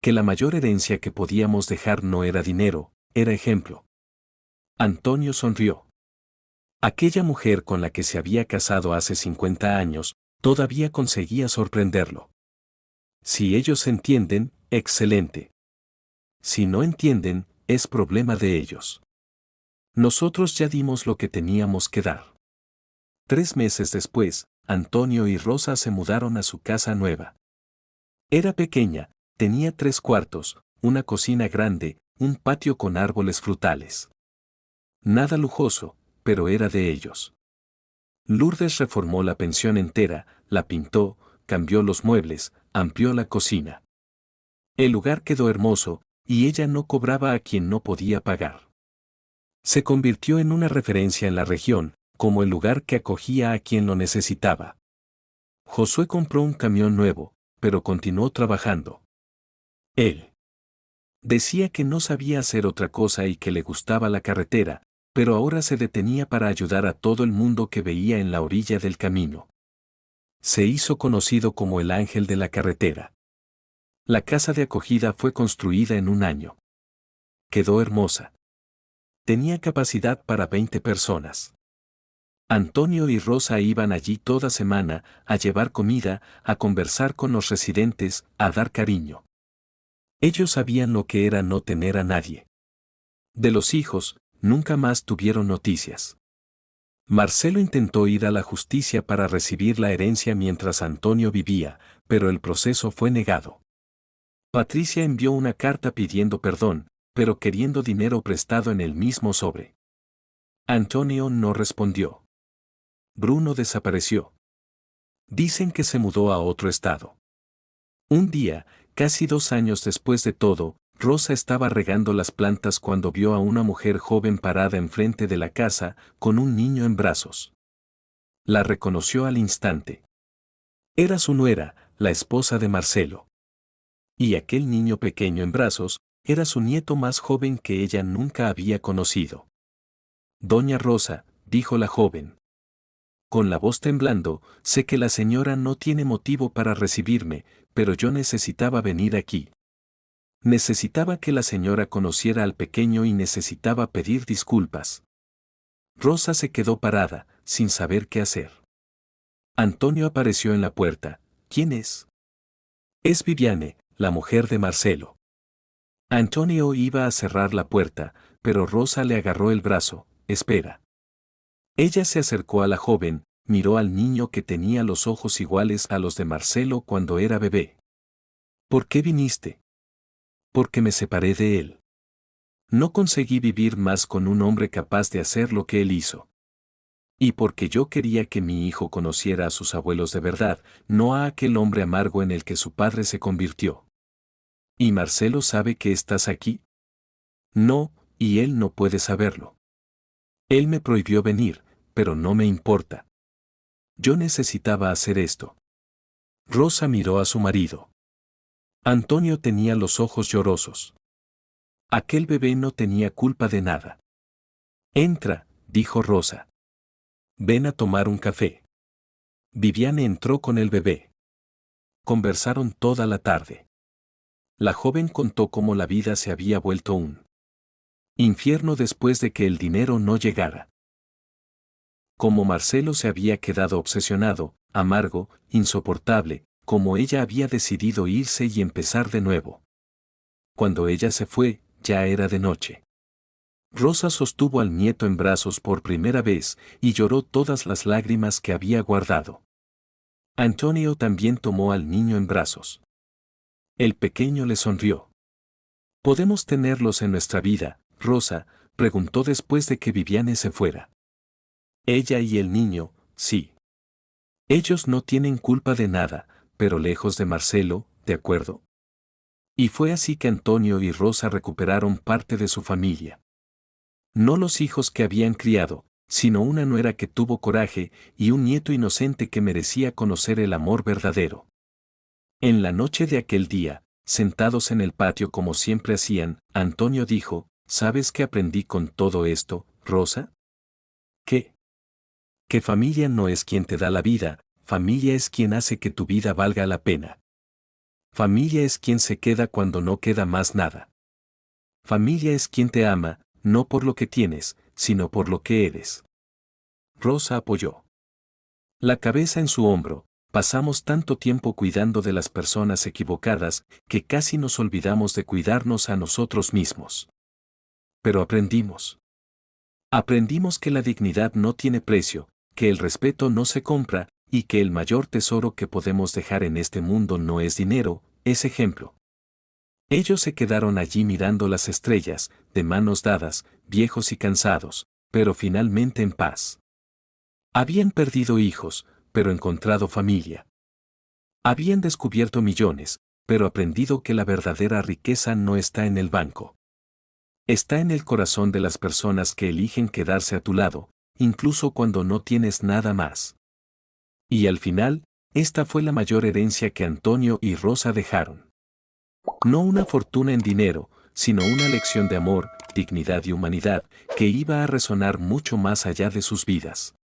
Que la mayor herencia que podíamos dejar no era dinero, era ejemplo. Antonio sonrió. Aquella mujer con la que se había casado hace 50 años, todavía conseguía sorprenderlo. Si ellos entienden, excelente. Si no entienden, es problema de ellos. Nosotros ya dimos lo que teníamos que dar. 3 meses después, Antonio y Rosa se mudaron a su casa nueva. Era pequeña, tenía 3 cuartos, una cocina grande, un patio con árboles frutales. Nada lujoso, pero era de ellos. Lourdes reformó la pensión entera, la pintó, cambió los muebles, amplió la cocina. El lugar quedó hermoso, y ella no cobraba a quien no podía pagar. Se convirtió en una referencia en la región, como el lugar que acogía a quien lo necesitaba. Josué compró un camión nuevo, pero continuó trabajando. Él decía que no sabía hacer otra cosa y que le gustaba la carretera, pero ahora se detenía para ayudar a todo el mundo que veía en la orilla del camino. Se hizo conocido como el ángel de la carretera. La casa de acogida fue construida en un año. Quedó hermosa. Tenía capacidad para 20 personas. Antonio y Rosa iban allí toda semana a llevar comida, a conversar con los residentes, a dar cariño. Ellos sabían lo que era no tener a nadie. De los hijos, nunca más tuvieron noticias. Marcelo intentó ir a la justicia para recibir la herencia mientras Antonio vivía, pero el proceso fue negado. Patricia envió una carta pidiendo perdón, pero queriendo dinero prestado en el mismo sobre. Antonio no respondió. Bruno desapareció. Dicen que se mudó a otro estado. Un día, casi 2 años después de todo, Rosa estaba regando las plantas cuando vio a una mujer joven parada enfrente de la casa, con un niño en brazos. La reconoció al instante. Era su nuera, la esposa de Marcelo. Y aquel niño pequeño en brazos, era su nieto más joven que ella nunca había conocido. Doña Rosa, dijo la joven. Con la voz temblando, sé que la señora no tiene motivo para recibirme, pero yo necesitaba venir aquí. Necesitaba que la señora conociera al pequeño y necesitaba pedir disculpas. Rosa se quedó parada, sin saber qué hacer. Antonio apareció en la puerta. ¿Quién es? Es Viviane, la mujer de Marcelo. Antonio iba a cerrar la puerta, pero Rosa le agarró el brazo. Espera. Ella se acercó a la joven, miró al niño que tenía los ojos iguales a los de Marcelo cuando era bebé. ¿Por qué viniste? Porque me separé de él. No conseguí vivir más con un hombre capaz de hacer lo que él hizo. Y porque yo quería que mi hijo conociera a sus abuelos de verdad, no a aquel hombre amargo en el que su padre se convirtió. ¿Y Marcelo sabe que estás aquí? No, y él no puede saberlo. Él me prohibió venir, pero no me importa. Yo necesitaba hacer esto. Rosa miró a su marido. Antonio tenía los ojos llorosos. Aquel bebé no tenía culpa de nada. Entra, dijo Rosa. Ven a tomar un café. Viviane entró con el bebé. Conversaron toda la tarde. La joven contó cómo la vida se había vuelto un infierno después de que el dinero no llegara. Como Marcelo se había quedado obsesionado, amargo, insoportable, como ella había decidido irse y empezar de nuevo. Cuando ella se fue, ya era de noche. Rosa sostuvo al nieto en brazos por primera vez y lloró todas las lágrimas que había guardado. Antonio también tomó al niño en brazos. El pequeño le sonrió. ¿Podemos tenerlos en nuestra vida, Rosa?, preguntó después de que Viviane se fuera. Ella y el niño, sí. Ellos no tienen culpa de nada, pero lejos de Marcelo, ¿de acuerdo? Y fue así que Antonio y Rosa recuperaron parte de su familia. No los hijos que habían criado, sino una nuera que tuvo coraje y un nieto inocente que merecía conocer el amor verdadero. En la noche de aquel día, sentados en el patio como siempre hacían, Antonio dijo, ¿sabes qué aprendí con todo esto, Rosa? ¿Qué? Que familia no es quien te da la vida, familia es quien hace que tu vida valga la pena. Familia es quien se queda cuando no queda más nada. Familia es quien te ama, no por lo que tienes, sino por lo que eres. Rosa apoyó la cabeza en su hombro. Pasamos tanto tiempo cuidando de las personas equivocadas que casi nos olvidamos de cuidarnos a nosotros mismos. Pero aprendimos. Aprendimos que la dignidad no tiene precio, que el respeto no se compra, y que el mayor tesoro que podemos dejar en este mundo no es dinero, es ejemplo. Ellos se quedaron allí mirando las estrellas, de manos dadas, viejos y cansados, pero finalmente en paz. Habían perdido hijos, pero encontrado familia. Habían descubierto millones, pero aprendido que la verdadera riqueza no está en el banco. Está en el corazón de las personas que eligen quedarse a tu lado, incluso cuando no tienes nada más. Y al final, esta fue la mayor herencia que Antonio y Rosa dejaron. No una fortuna en dinero, sino una lección de amor, dignidad y humanidad, que iba a resonar mucho más allá de sus vidas.